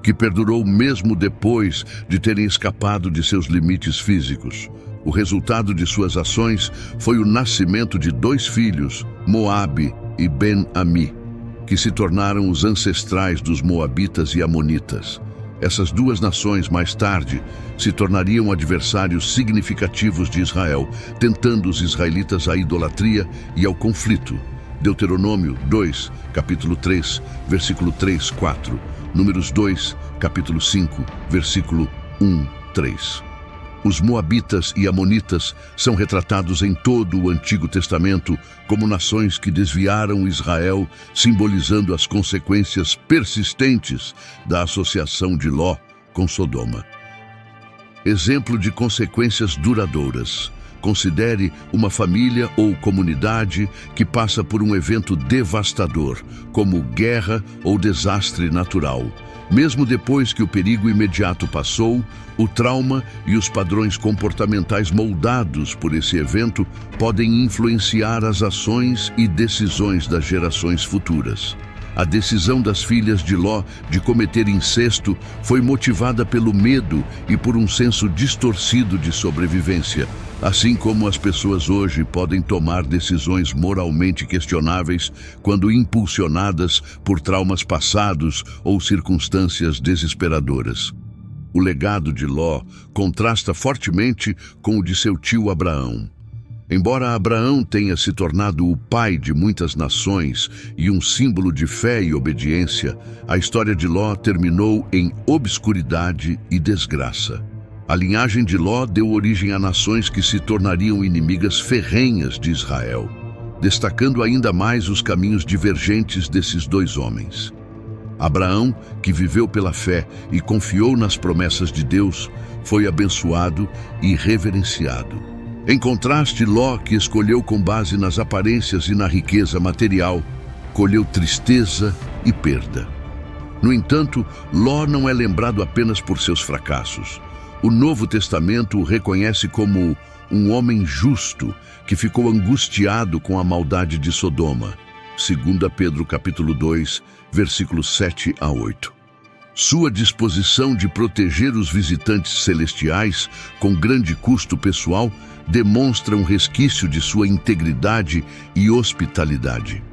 que perdurou mesmo depois de terem escapado de seus limites físicos. O resultado de suas ações foi o nascimento de dois filhos, Moabe e Ben-Ami, que se tornaram os ancestrais dos Moabitas e Amonitas. Essas duas nações, mais tarde, se tornariam adversários significativos de Israel, tentando os israelitas à idolatria e ao conflito. Deuteronômio 2, capítulo 3, versículo 3, 4. Números 2, capítulo 5, versículo 1, 3. Os Moabitas e Amonitas são retratados em todo o Antigo Testamento como nações que desviaram Israel, simbolizando as consequências persistentes da associação de Ló com Sodoma. Exemplo de consequências duradouras. Considere uma família ou comunidade que passa por um evento devastador, como guerra ou desastre natural. Mesmo depois que o perigo imediato passou, o trauma e os padrões comportamentais moldados por esse evento podem influenciar as ações e decisões das gerações futuras. A decisão das filhas de Ló de cometer incesto foi motivada pelo medo e por um senso distorcido de sobrevivência, assim como as pessoas hoje podem tomar decisões moralmente questionáveis quando impulsionadas por traumas passados ou circunstâncias desesperadoras. O legado de Ló contrasta fortemente com o de seu tio Abraão. Embora Abraão tenha se tornado o pai de muitas nações e um símbolo de fé e obediência, a história de Ló terminou em obscuridade e desgraça. A linhagem de Ló deu origem a nações que se tornariam inimigas ferrenhas de Israel, destacando ainda mais os caminhos divergentes desses dois homens. Abraão, que viveu pela fé e confiou nas promessas de Deus, foi abençoado e reverenciado. Em contraste, Ló, que escolheu com base nas aparências e na riqueza material, colheu tristeza e perda. No entanto, Ló não é lembrado apenas por seus fracassos. O Novo Testamento o reconhece como um homem justo que ficou angustiado com a maldade de Sodoma. 2 Pedro capítulo 2, versículos 7 a 8. Sua disposição de proteger os visitantes celestiais com grande custo pessoal demonstra um resquício de sua integridade e hospitalidade.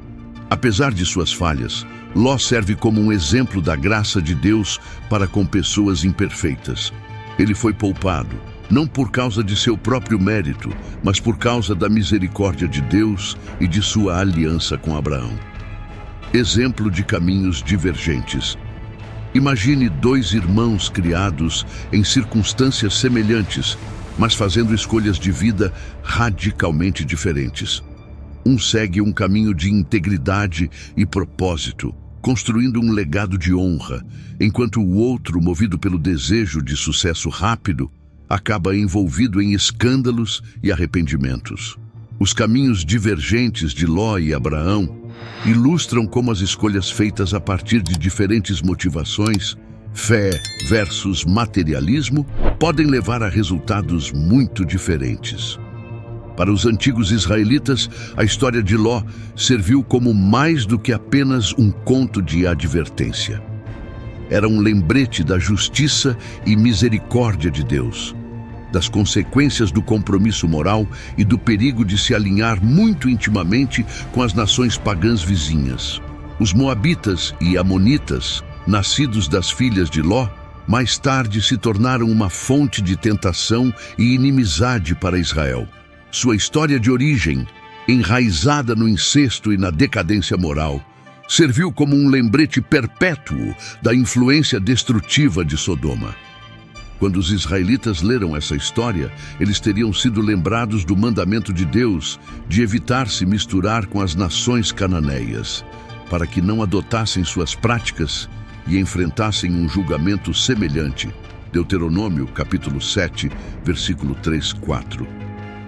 Apesar de suas falhas, Ló serve como um exemplo da graça de Deus para com pessoas imperfeitas. Ele foi poupado, não por causa de seu próprio mérito, mas por causa da misericórdia de Deus e de sua aliança com Abraão. Exemplo de caminhos divergentes. Imagine dois irmãos criados em circunstâncias semelhantes, mas fazendo escolhas de vida radicalmente diferentes. Um segue um caminho de integridade e propósito, construindo um legado de honra, enquanto o outro, movido pelo desejo de sucesso rápido, acaba envolvido em escândalos e arrependimentos. Os caminhos divergentes de Ló e Abraão ilustram como as escolhas feitas a partir de diferentes motivações, fé versus materialismo, podem levar a resultados muito diferentes. Para os antigos israelitas, a história de Ló serviu como mais do que apenas um conto de advertência. Era um lembrete da justiça e misericórdia de Deus, das consequências do compromisso moral e do perigo de se alinhar muito intimamente com as nações pagãs vizinhas. Os moabitas e amonitas, nascidos das filhas de Ló, mais tarde se tornaram uma fonte de tentação e inimizade para Israel. Sua história de origem, enraizada no incesto e na decadência moral, serviu como um lembrete perpétuo da influência destrutiva de Sodoma. Quando os israelitas leram essa história, eles teriam sido lembrados do mandamento de Deus de evitar se misturar com as nações cananeias, para que não adotassem suas práticas e enfrentassem um julgamento semelhante. Deuteronômio, capítulo 7, versículo 3-4.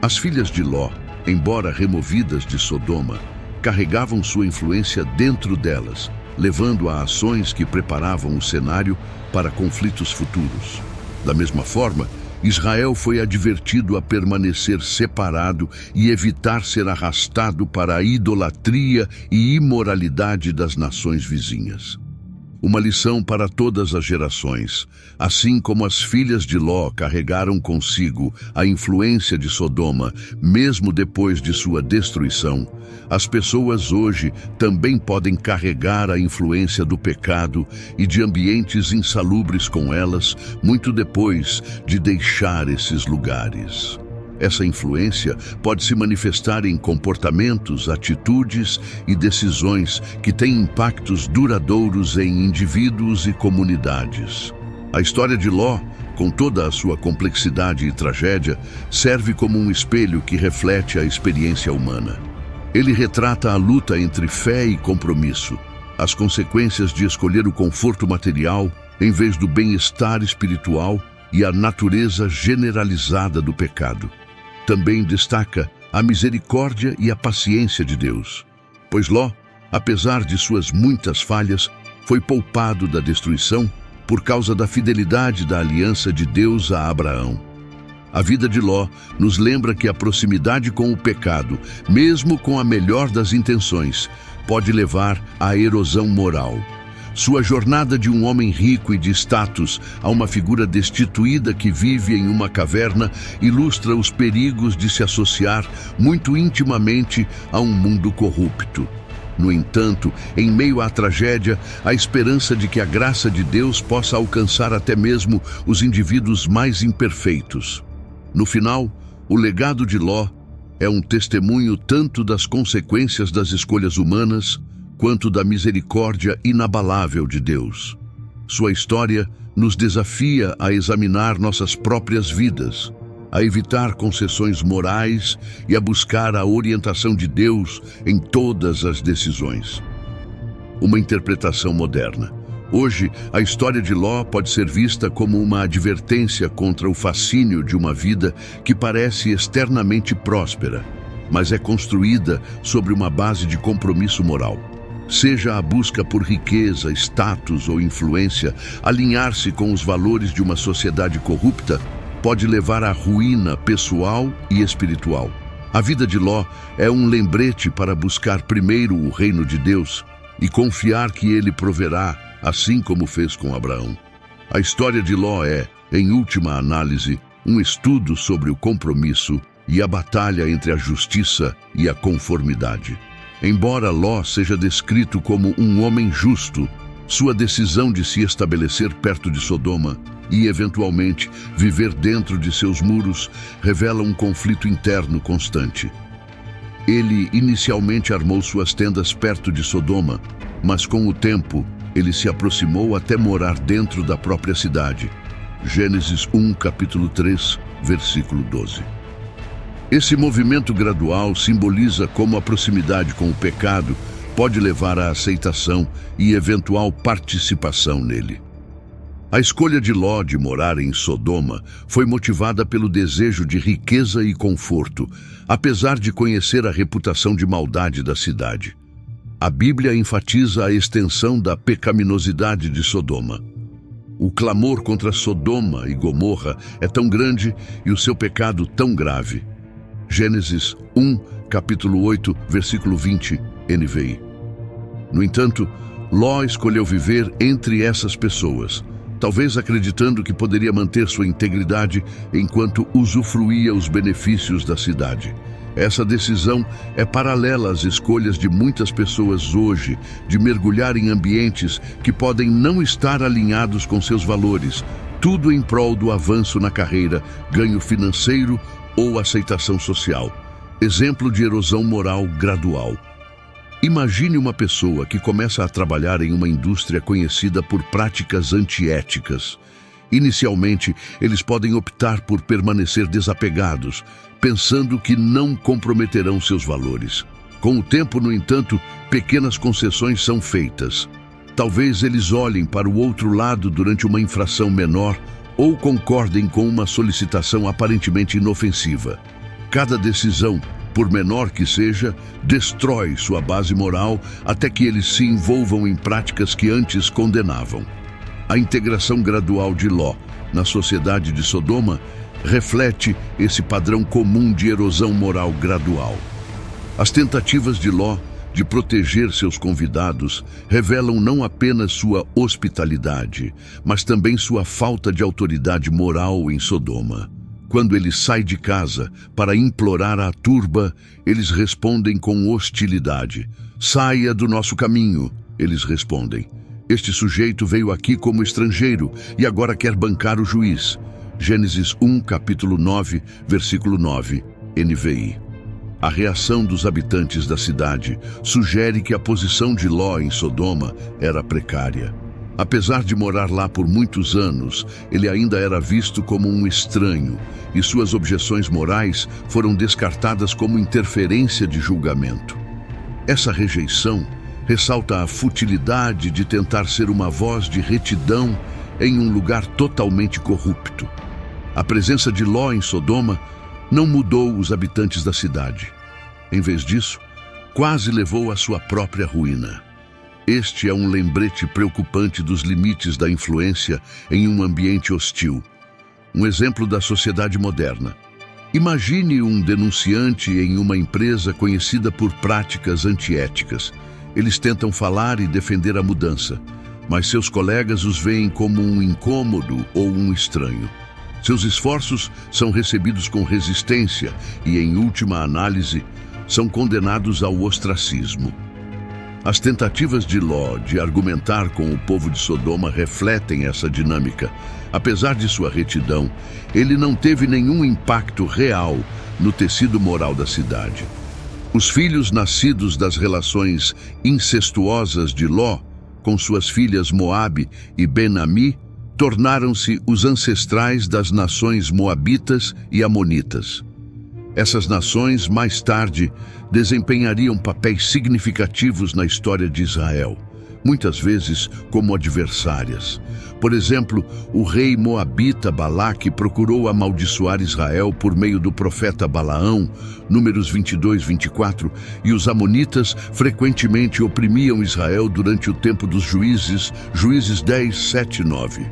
As filhas de Ló, embora removidas de Sodoma, carregavam sua influência dentro delas, levando a ações que preparavam o cenário para conflitos futuros. Da mesma forma, Israel foi advertido a permanecer separado e evitar ser arrastado para a idolatria e imoralidade das nações vizinhas. Uma lição para todas as gerações. Assim como as filhas de Ló carregaram consigo a influência de Sodoma, mesmo depois de sua destruição, as pessoas hoje também podem carregar a influência do pecado e de ambientes insalubres com elas, muito depois de deixar esses lugares. Essa influência pode se manifestar em comportamentos, atitudes e decisões que têm impactos duradouros em indivíduos e comunidades. A história de Ló, com toda a sua complexidade e tragédia, serve como um espelho que reflete a experiência humana. Ele retrata a luta entre fé e compromisso, as consequências de escolher o conforto material em vez do bem-estar espiritual e a natureza generalizada do pecado. Também destaca a misericórdia e a paciência de Deus, pois Ló, apesar de suas muitas falhas, foi poupado da destruição por causa da fidelidade da aliança de Deus a Abraão. A vida de Ló nos lembra que a proximidade com o pecado, mesmo com a melhor das intenções, pode levar à erosão moral. Sua jornada de um homem rico e de status a uma figura destituída que vive em uma caverna ilustra os perigos de se associar muito intimamente a um mundo corrupto. No entanto, em meio à tragédia, a esperança de que a graça de Deus possa alcançar até mesmo os indivíduos mais imperfeitos. No final, o legado de Ló é um testemunho tanto das consequências das escolhas humanas, quanto da misericórdia inabalável de Deus. Sua história nos desafia a examinar nossas próprias vidas, a evitar concessões morais e a buscar a orientação de Deus em todas as decisões. Uma interpretação moderna. Hoje, a história de Ló pode ser vista como uma advertência contra o fascínio de uma vida que parece externamente próspera, mas é construída sobre uma base de compromisso moral. Seja a busca por riqueza, status ou influência, alinhar-se com os valores de uma sociedade corrupta pode levar à ruína pessoal e espiritual. A vida de Ló é um lembrete para buscar primeiro o reino de Deus e confiar que ele proverá, assim como fez com Abraão. A história de Ló é, em última análise, um estudo sobre o compromisso e a batalha entre a justiça e a conformidade. Embora Ló seja descrito como um homem justo, sua decisão de se estabelecer perto de Sodoma e, eventualmente, viver dentro de seus muros revela um conflito interno constante. Ele inicialmente armou suas tendas perto de Sodoma, mas com o tempo ele se aproximou até morar dentro da própria cidade. Gênesis 1, capítulo 3, versículo 12. Esse movimento gradual simboliza como a proximidade com o pecado pode levar à aceitação e eventual participação nele. A escolha de Ló de morar em Sodoma foi motivada pelo desejo de riqueza e conforto, apesar de conhecer a reputação de maldade da cidade. A Bíblia enfatiza a extensão da pecaminosidade de Sodoma. O clamor contra Sodoma e Gomorra é tão grande e o seu pecado tão grave. Gênesis 1, capítulo 8, versículo 20, NVI. No entanto, Ló escolheu viver entre essas pessoas, talvez acreditando que poderia manter sua integridade enquanto usufruía os benefícios da cidade. Essa decisão é paralela às escolhas de muitas pessoas hoje de mergulhar em ambientes que podem não estar alinhados com seus valores, tudo em prol do avanço na carreira, ganho financeiro ou aceitação social. Exemplo de erosão moral gradual. Imagine uma pessoa que começa a trabalhar em uma indústria conhecida por práticas antiéticas. Inicialmente, eles podem optar por permanecer desapegados, pensando que não comprometerão seus valores. Com o tempo, no entanto, pequenas concessões são feitas. Talvez eles olhem para o outro lado durante uma infração menor ou concordem com uma solicitação aparentemente inofensiva. Cada decisão, por menor que seja, destrói sua base moral até que eles se envolvam em práticas que antes condenavam. A integração gradual de Ló na sociedade de Sodoma reflete esse padrão comum de erosão moral gradual. As tentativas de Ló de proteger seus convidados revelam não apenas sua hospitalidade, mas também sua falta de autoridade moral em Sodoma. Quando ele sai de casa para implorar à turba, eles respondem com hostilidade. "Saia do nosso caminho", eles respondem. "Este sujeito veio aqui como estrangeiro e agora quer bancar o juiz." Gênesis 1, capítulo 9, versículo 9, NVI. A reação dos habitantes da cidade sugere que a posição de Ló em Sodoma era precária. Apesar de morar lá por muitos anos, ele ainda era visto como um estranho, e suas objeções morais foram descartadas como interferência de julgamento. Essa rejeição ressalta a futilidade de tentar ser uma voz de retidão em um lugar totalmente corrupto. A presença de Ló em Sodoma não mudou os habitantes da cidade. Em vez disso, quase levou à sua própria ruína. Este é um lembrete preocupante dos limites da influência em um ambiente hostil. Um exemplo da sociedade moderna. Imagine um denunciante em uma empresa conhecida por práticas antiéticas. Eles tentam falar e defender a mudança, mas seus colegas os veem como um incômodo ou um estranho. Seus esforços são recebidos com resistência e, em última análise, são condenados ao ostracismo. As tentativas de Ló de argumentar com o povo de Sodoma refletem essa dinâmica. Apesar de sua retidão, ele não teve nenhum impacto real no tecido moral da cidade. Os filhos nascidos das relações incestuosas de Ló com suas filhas Moabe e Ben-Ami tornaram-se os ancestrais das nações moabitas e amonitas. Essas nações, mais tarde, desempenhariam papéis significativos na história de Israel. muitas vezes como adversárias. Por exemplo, o rei moabita Balaque procurou amaldiçoar Israel por meio do profeta Balaão, Números 22, 24, e os amonitas frequentemente oprimiam Israel durante o tempo dos juízes, Juízes 10, 7 e 9.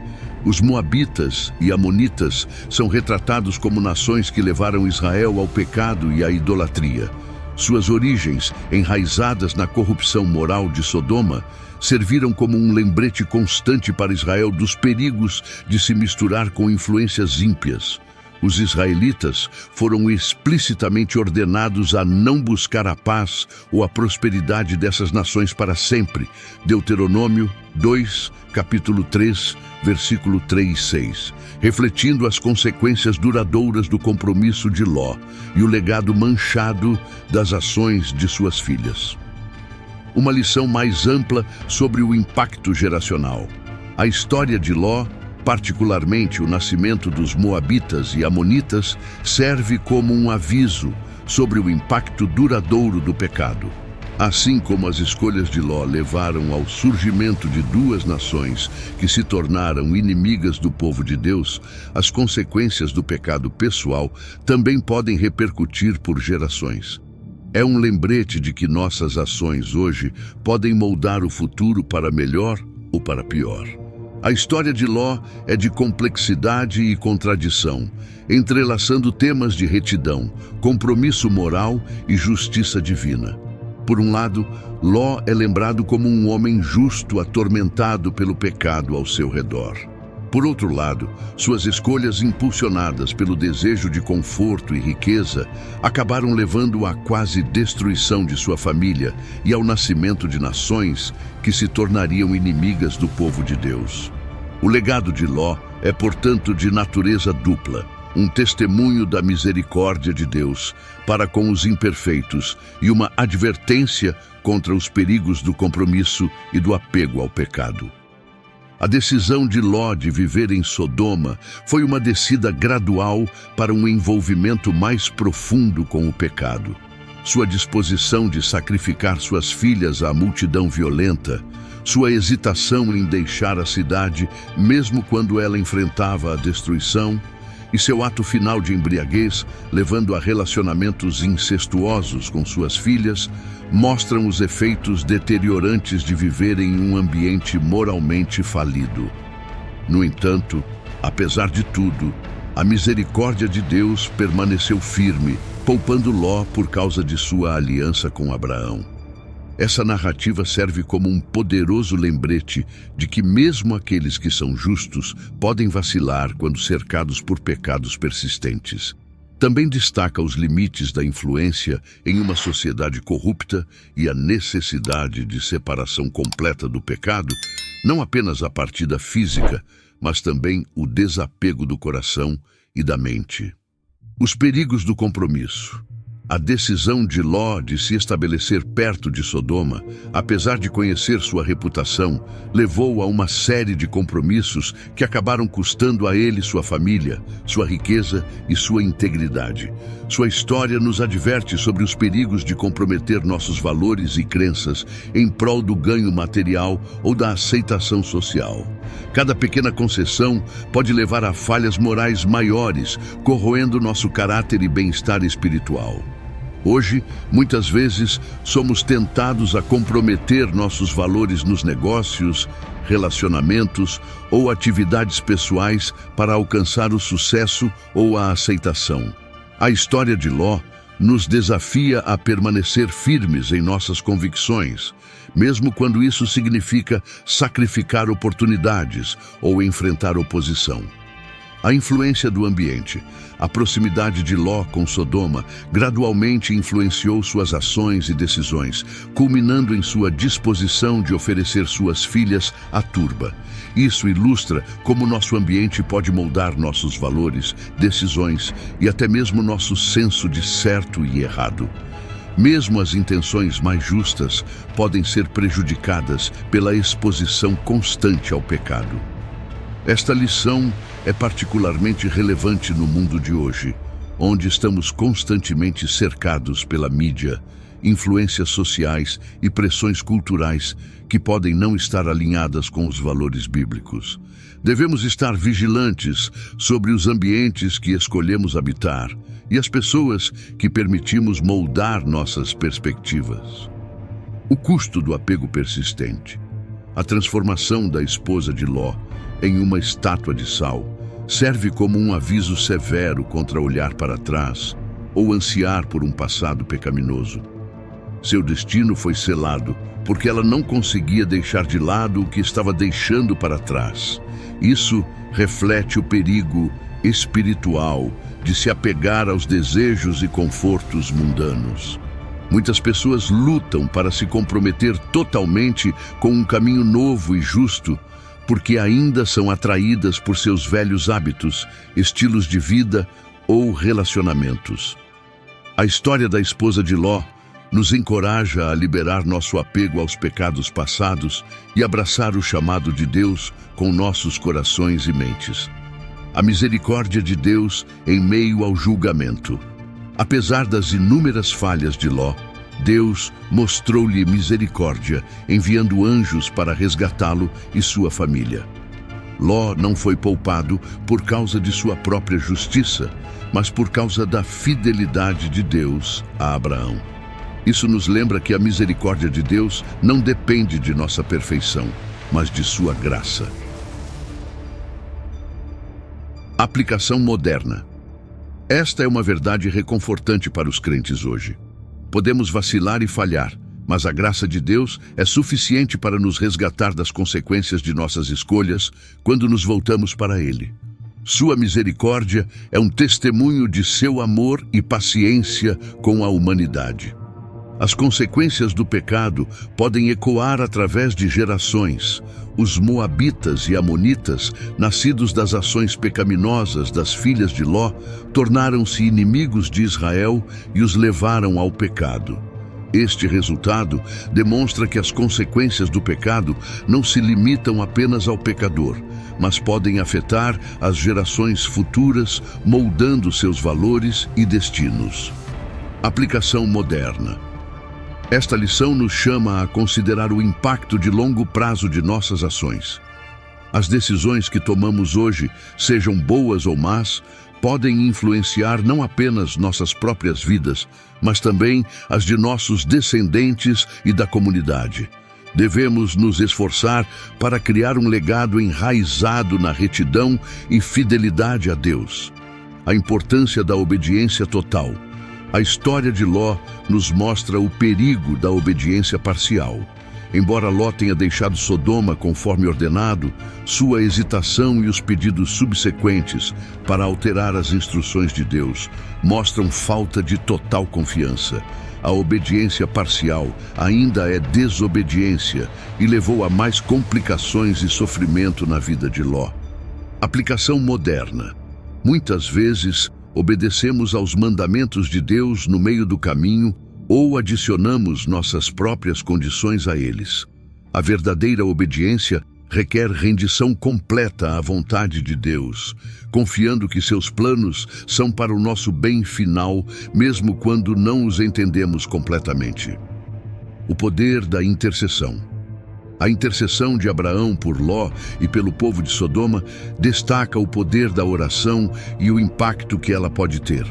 Os moabitas e amonitas são retratados como nações que levaram Israel ao pecado e à idolatria. Suas origens, enraizadas na corrupção moral de Sodoma, serviram como um lembrete constante para Israel dos perigos de se misturar com influências ímpias. Os israelitas foram explicitamente ordenados a não buscar a paz ou a prosperidade dessas nações para sempre. Deuteronômio 2, capítulo 3, versículo 3 e 6, refletindo as consequências duradouras do compromisso de Ló e o legado manchado das ações de suas filhas. Uma lição mais ampla sobre o impacto geracional. A história de Ló, particularmente o nascimento dos moabitas e amonitas, serve como um aviso sobre o impacto duradouro do pecado. Assim como as escolhas de Ló levaram ao surgimento de duas nações que se tornaram inimigas do povo de Deus, as consequências do pecado pessoal também podem repercutir por gerações. É um lembrete de que nossas ações hoje podem moldar o futuro para melhor ou para pior. A história de Ló é de complexidade e contradição, entrelaçando temas de retidão, compromisso moral e justiça divina. Por um lado, Ló é lembrado como um homem justo atormentado pelo pecado ao seu redor. Por outro lado, suas escolhas impulsionadas pelo desejo de conforto e riqueza acabaram levando à quase destruição de sua família e ao nascimento de nações que se tornariam inimigas do povo de Deus. O legado de Ló é, portanto, de natureza dupla, um testemunho da misericórdia de Deus para com os imperfeitos e uma advertência contra os perigos do compromisso e do apego ao pecado. A decisão de Ló de viver em Sodoma foi uma descida gradual para um envolvimento mais profundo com o pecado. Sua disposição de sacrificar suas filhas à multidão violenta, sua hesitação em deixar a cidade mesmo quando ela enfrentava a destruição, e seu ato final de embriaguez, levando a relacionamentos incestuosos com suas filhas, mostram os efeitos deteriorantes de viver em um ambiente moralmente falido. No entanto, apesar de tudo, a misericórdia de Deus permaneceu firme, poupando Ló por causa de sua aliança com Abraão. Essa narrativa serve como um poderoso lembrete de que mesmo aqueles que são justos podem vacilar quando cercados por pecados persistentes. Também destaca os limites da influência em uma sociedade corrupta e a necessidade de separação completa do pecado, não apenas a partida física, mas também o desapego do coração e da mente. Os perigos do compromisso. A decisão de Ló de se estabelecer perto de Sodoma, apesar de conhecer sua reputação, levou a uma série de compromissos que acabaram custando a ele sua família, sua riqueza e sua integridade. Sua história nos adverte sobre os perigos de comprometer nossos valores e crenças em prol do ganho material ou da aceitação social. Cada pequena concessão pode levar a falhas morais maiores, corroendo nosso caráter e bem-estar espiritual. Hoje, muitas vezes, somos tentados a comprometer nossos valores nos negócios, relacionamentos ou atividades pessoais para alcançar o sucesso ou a aceitação. A história de Ló nos desafia a permanecer firmes em nossas convicções, mesmo quando isso significa sacrificar oportunidades ou enfrentar oposição. A influência do ambiente. A proximidade de Ló com Sodoma gradualmente influenciou suas ações e decisões, culminando em sua disposição de oferecer suas filhas à turba. Isso ilustra como nosso ambiente pode moldar nossos valores, decisões e até mesmo nosso senso de certo e errado. Mesmo as intenções mais justas podem ser prejudicadas pela exposição constante ao pecado. Esta lição é particularmente relevante no mundo de hoje, onde estamos constantemente cercados pela mídia influências sociais e pressões culturais que podem não estar alinhadas com os valores bíblicos. Devemos estar vigilantes sobre os ambientes que escolhemos habitar e as pessoas que permitimos moldar nossas perspectivas. O custo do apego persistente. A transformação da esposa de Ló em uma estátua de sal serve como um aviso severo contra olhar para trás ou ansiar por um passado pecaminoso. Seu destino foi selado porque ela não conseguia deixar de lado o que estava deixando para trás. Isso reflete o perigo espiritual de se apegar aos desejos e confortos mundanos. Muitas pessoas lutam para se comprometer totalmente com um caminho novo e justo, porque ainda são atraídas por seus velhos hábitos, estilos de vida ou relacionamentos. A história da esposa de Ló nos encoraja a liberar nosso apego aos pecados passados e abraçar o chamado de Deus com nossos corações e mentes. A misericórdia de Deus em meio ao julgamento. Apesar das inúmeras falhas de Ló, Deus mostrou-lhe misericórdia, enviando anjos para resgatá-lo e sua família. Ló não foi poupado por causa de sua própria justiça, mas por causa da fidelidade de Deus a Abraão. Isso nos lembra que a misericórdia de Deus não depende de nossa perfeição, mas de sua graça. Aplicação moderna. Esta é uma verdade reconfortante para os crentes hoje. Podemos vacilar e falhar, mas a graça de Deus é suficiente para nos resgatar das consequências de nossas escolhas quando nos voltamos para Ele. Sua misericórdia é um testemunho de seu amor e paciência com a humanidade. As consequências do pecado podem ecoar através de gerações. Os moabitas e amonitas, nascidos das ações pecaminosas das filhas de Ló, tornaram-se inimigos de Israel e os levaram ao pecado. Este resultado demonstra que as consequências do pecado não se limitam apenas ao pecador, mas podem afetar as gerações futuras, moldando seus valores e destinos. Aplicação moderna. Esta lição nos chama a considerar o impacto de longo prazo de nossas ações. As decisões que tomamos hoje, sejam boas ou más, podem influenciar não apenas nossas próprias vidas, mas também as de nossos descendentes e da comunidade. Devemos nos esforçar para criar um legado enraizado na retidão e fidelidade a Deus. A importância da obediência total. A história de Ló nos mostra o perigo da obediência parcial. Embora Ló tenha deixado Sodoma conforme ordenado, sua hesitação e os pedidos subsequentes para alterar as instruções de Deus mostram falta de total confiança. A obediência parcial ainda é desobediência e levou a mais complicações e sofrimento na vida de Ló. Aplicação moderna. Muitas vezes, obedecemos aos mandamentos de Deus no meio do caminho ou adicionamos nossas próprias condições a eles. A verdadeira obediência requer rendição completa à vontade de Deus, confiando que seus planos são para o nosso bem final, mesmo quando não os entendemos completamente. O poder da intercessão. A intercessão de Abraão por Ló e pelo povo de Sodoma destaca o poder da oração e o impacto que ela pode ter.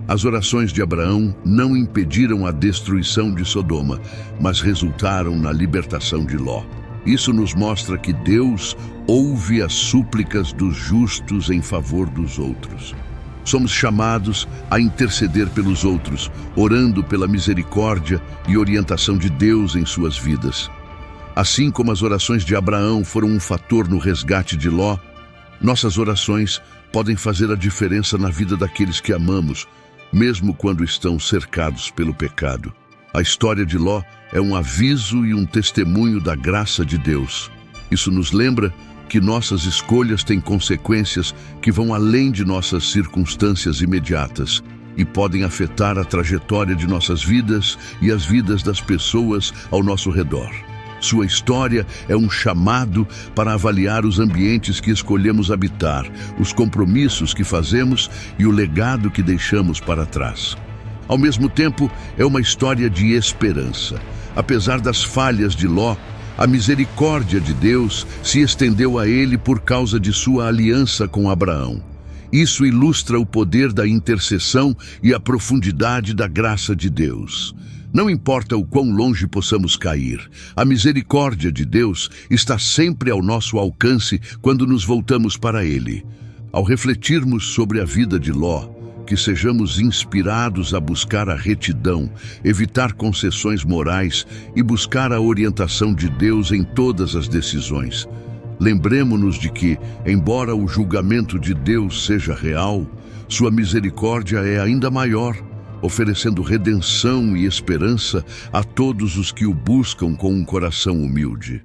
As orações de Abraão não impediram a destruição de Sodoma, mas resultaram na libertação de Ló. Isso nos mostra que Deus ouve as súplicas dos justos em favor dos outros. Somos chamados a interceder pelos outros, orando pela misericórdia e orientação de Deus em suas vidas. Assim como as orações de Abraão foram um fator no resgate de Ló, nossas orações podem fazer a diferença na vida daqueles que amamos, mesmo quando estão cercados pelo pecado. A história de Ló é um aviso e um testemunho da graça de Deus. Isso nos lembra que nossas escolhas têm consequências que vão além de nossas circunstâncias imediatas e podem afetar a trajetória de nossas vidas e as vidas das pessoas ao nosso redor. Sua história é um chamado para avaliar os ambientes que escolhemos habitar, os compromissos que fazemos e o legado que deixamos para trás. Ao mesmo tempo, é uma história de esperança. Apesar das falhas de Ló, a misericórdia de Deus se estendeu a ele por causa de sua aliança com Abraão. Isso ilustra o poder da intercessão e a profundidade da graça de Deus. Não importa o quão longe possamos cair, a misericórdia de Deus está sempre ao nosso alcance quando nos voltamos para Ele. Ao refletirmos sobre a vida de Ló, que sejamos inspirados a buscar a retidão, evitar concessões morais e buscar a orientação de Deus em todas as decisões. Lembremo-nos de que, embora o julgamento de Deus seja real, sua misericórdia é ainda maior, oferecendo redenção e esperança a todos os que o buscam com um coração humilde.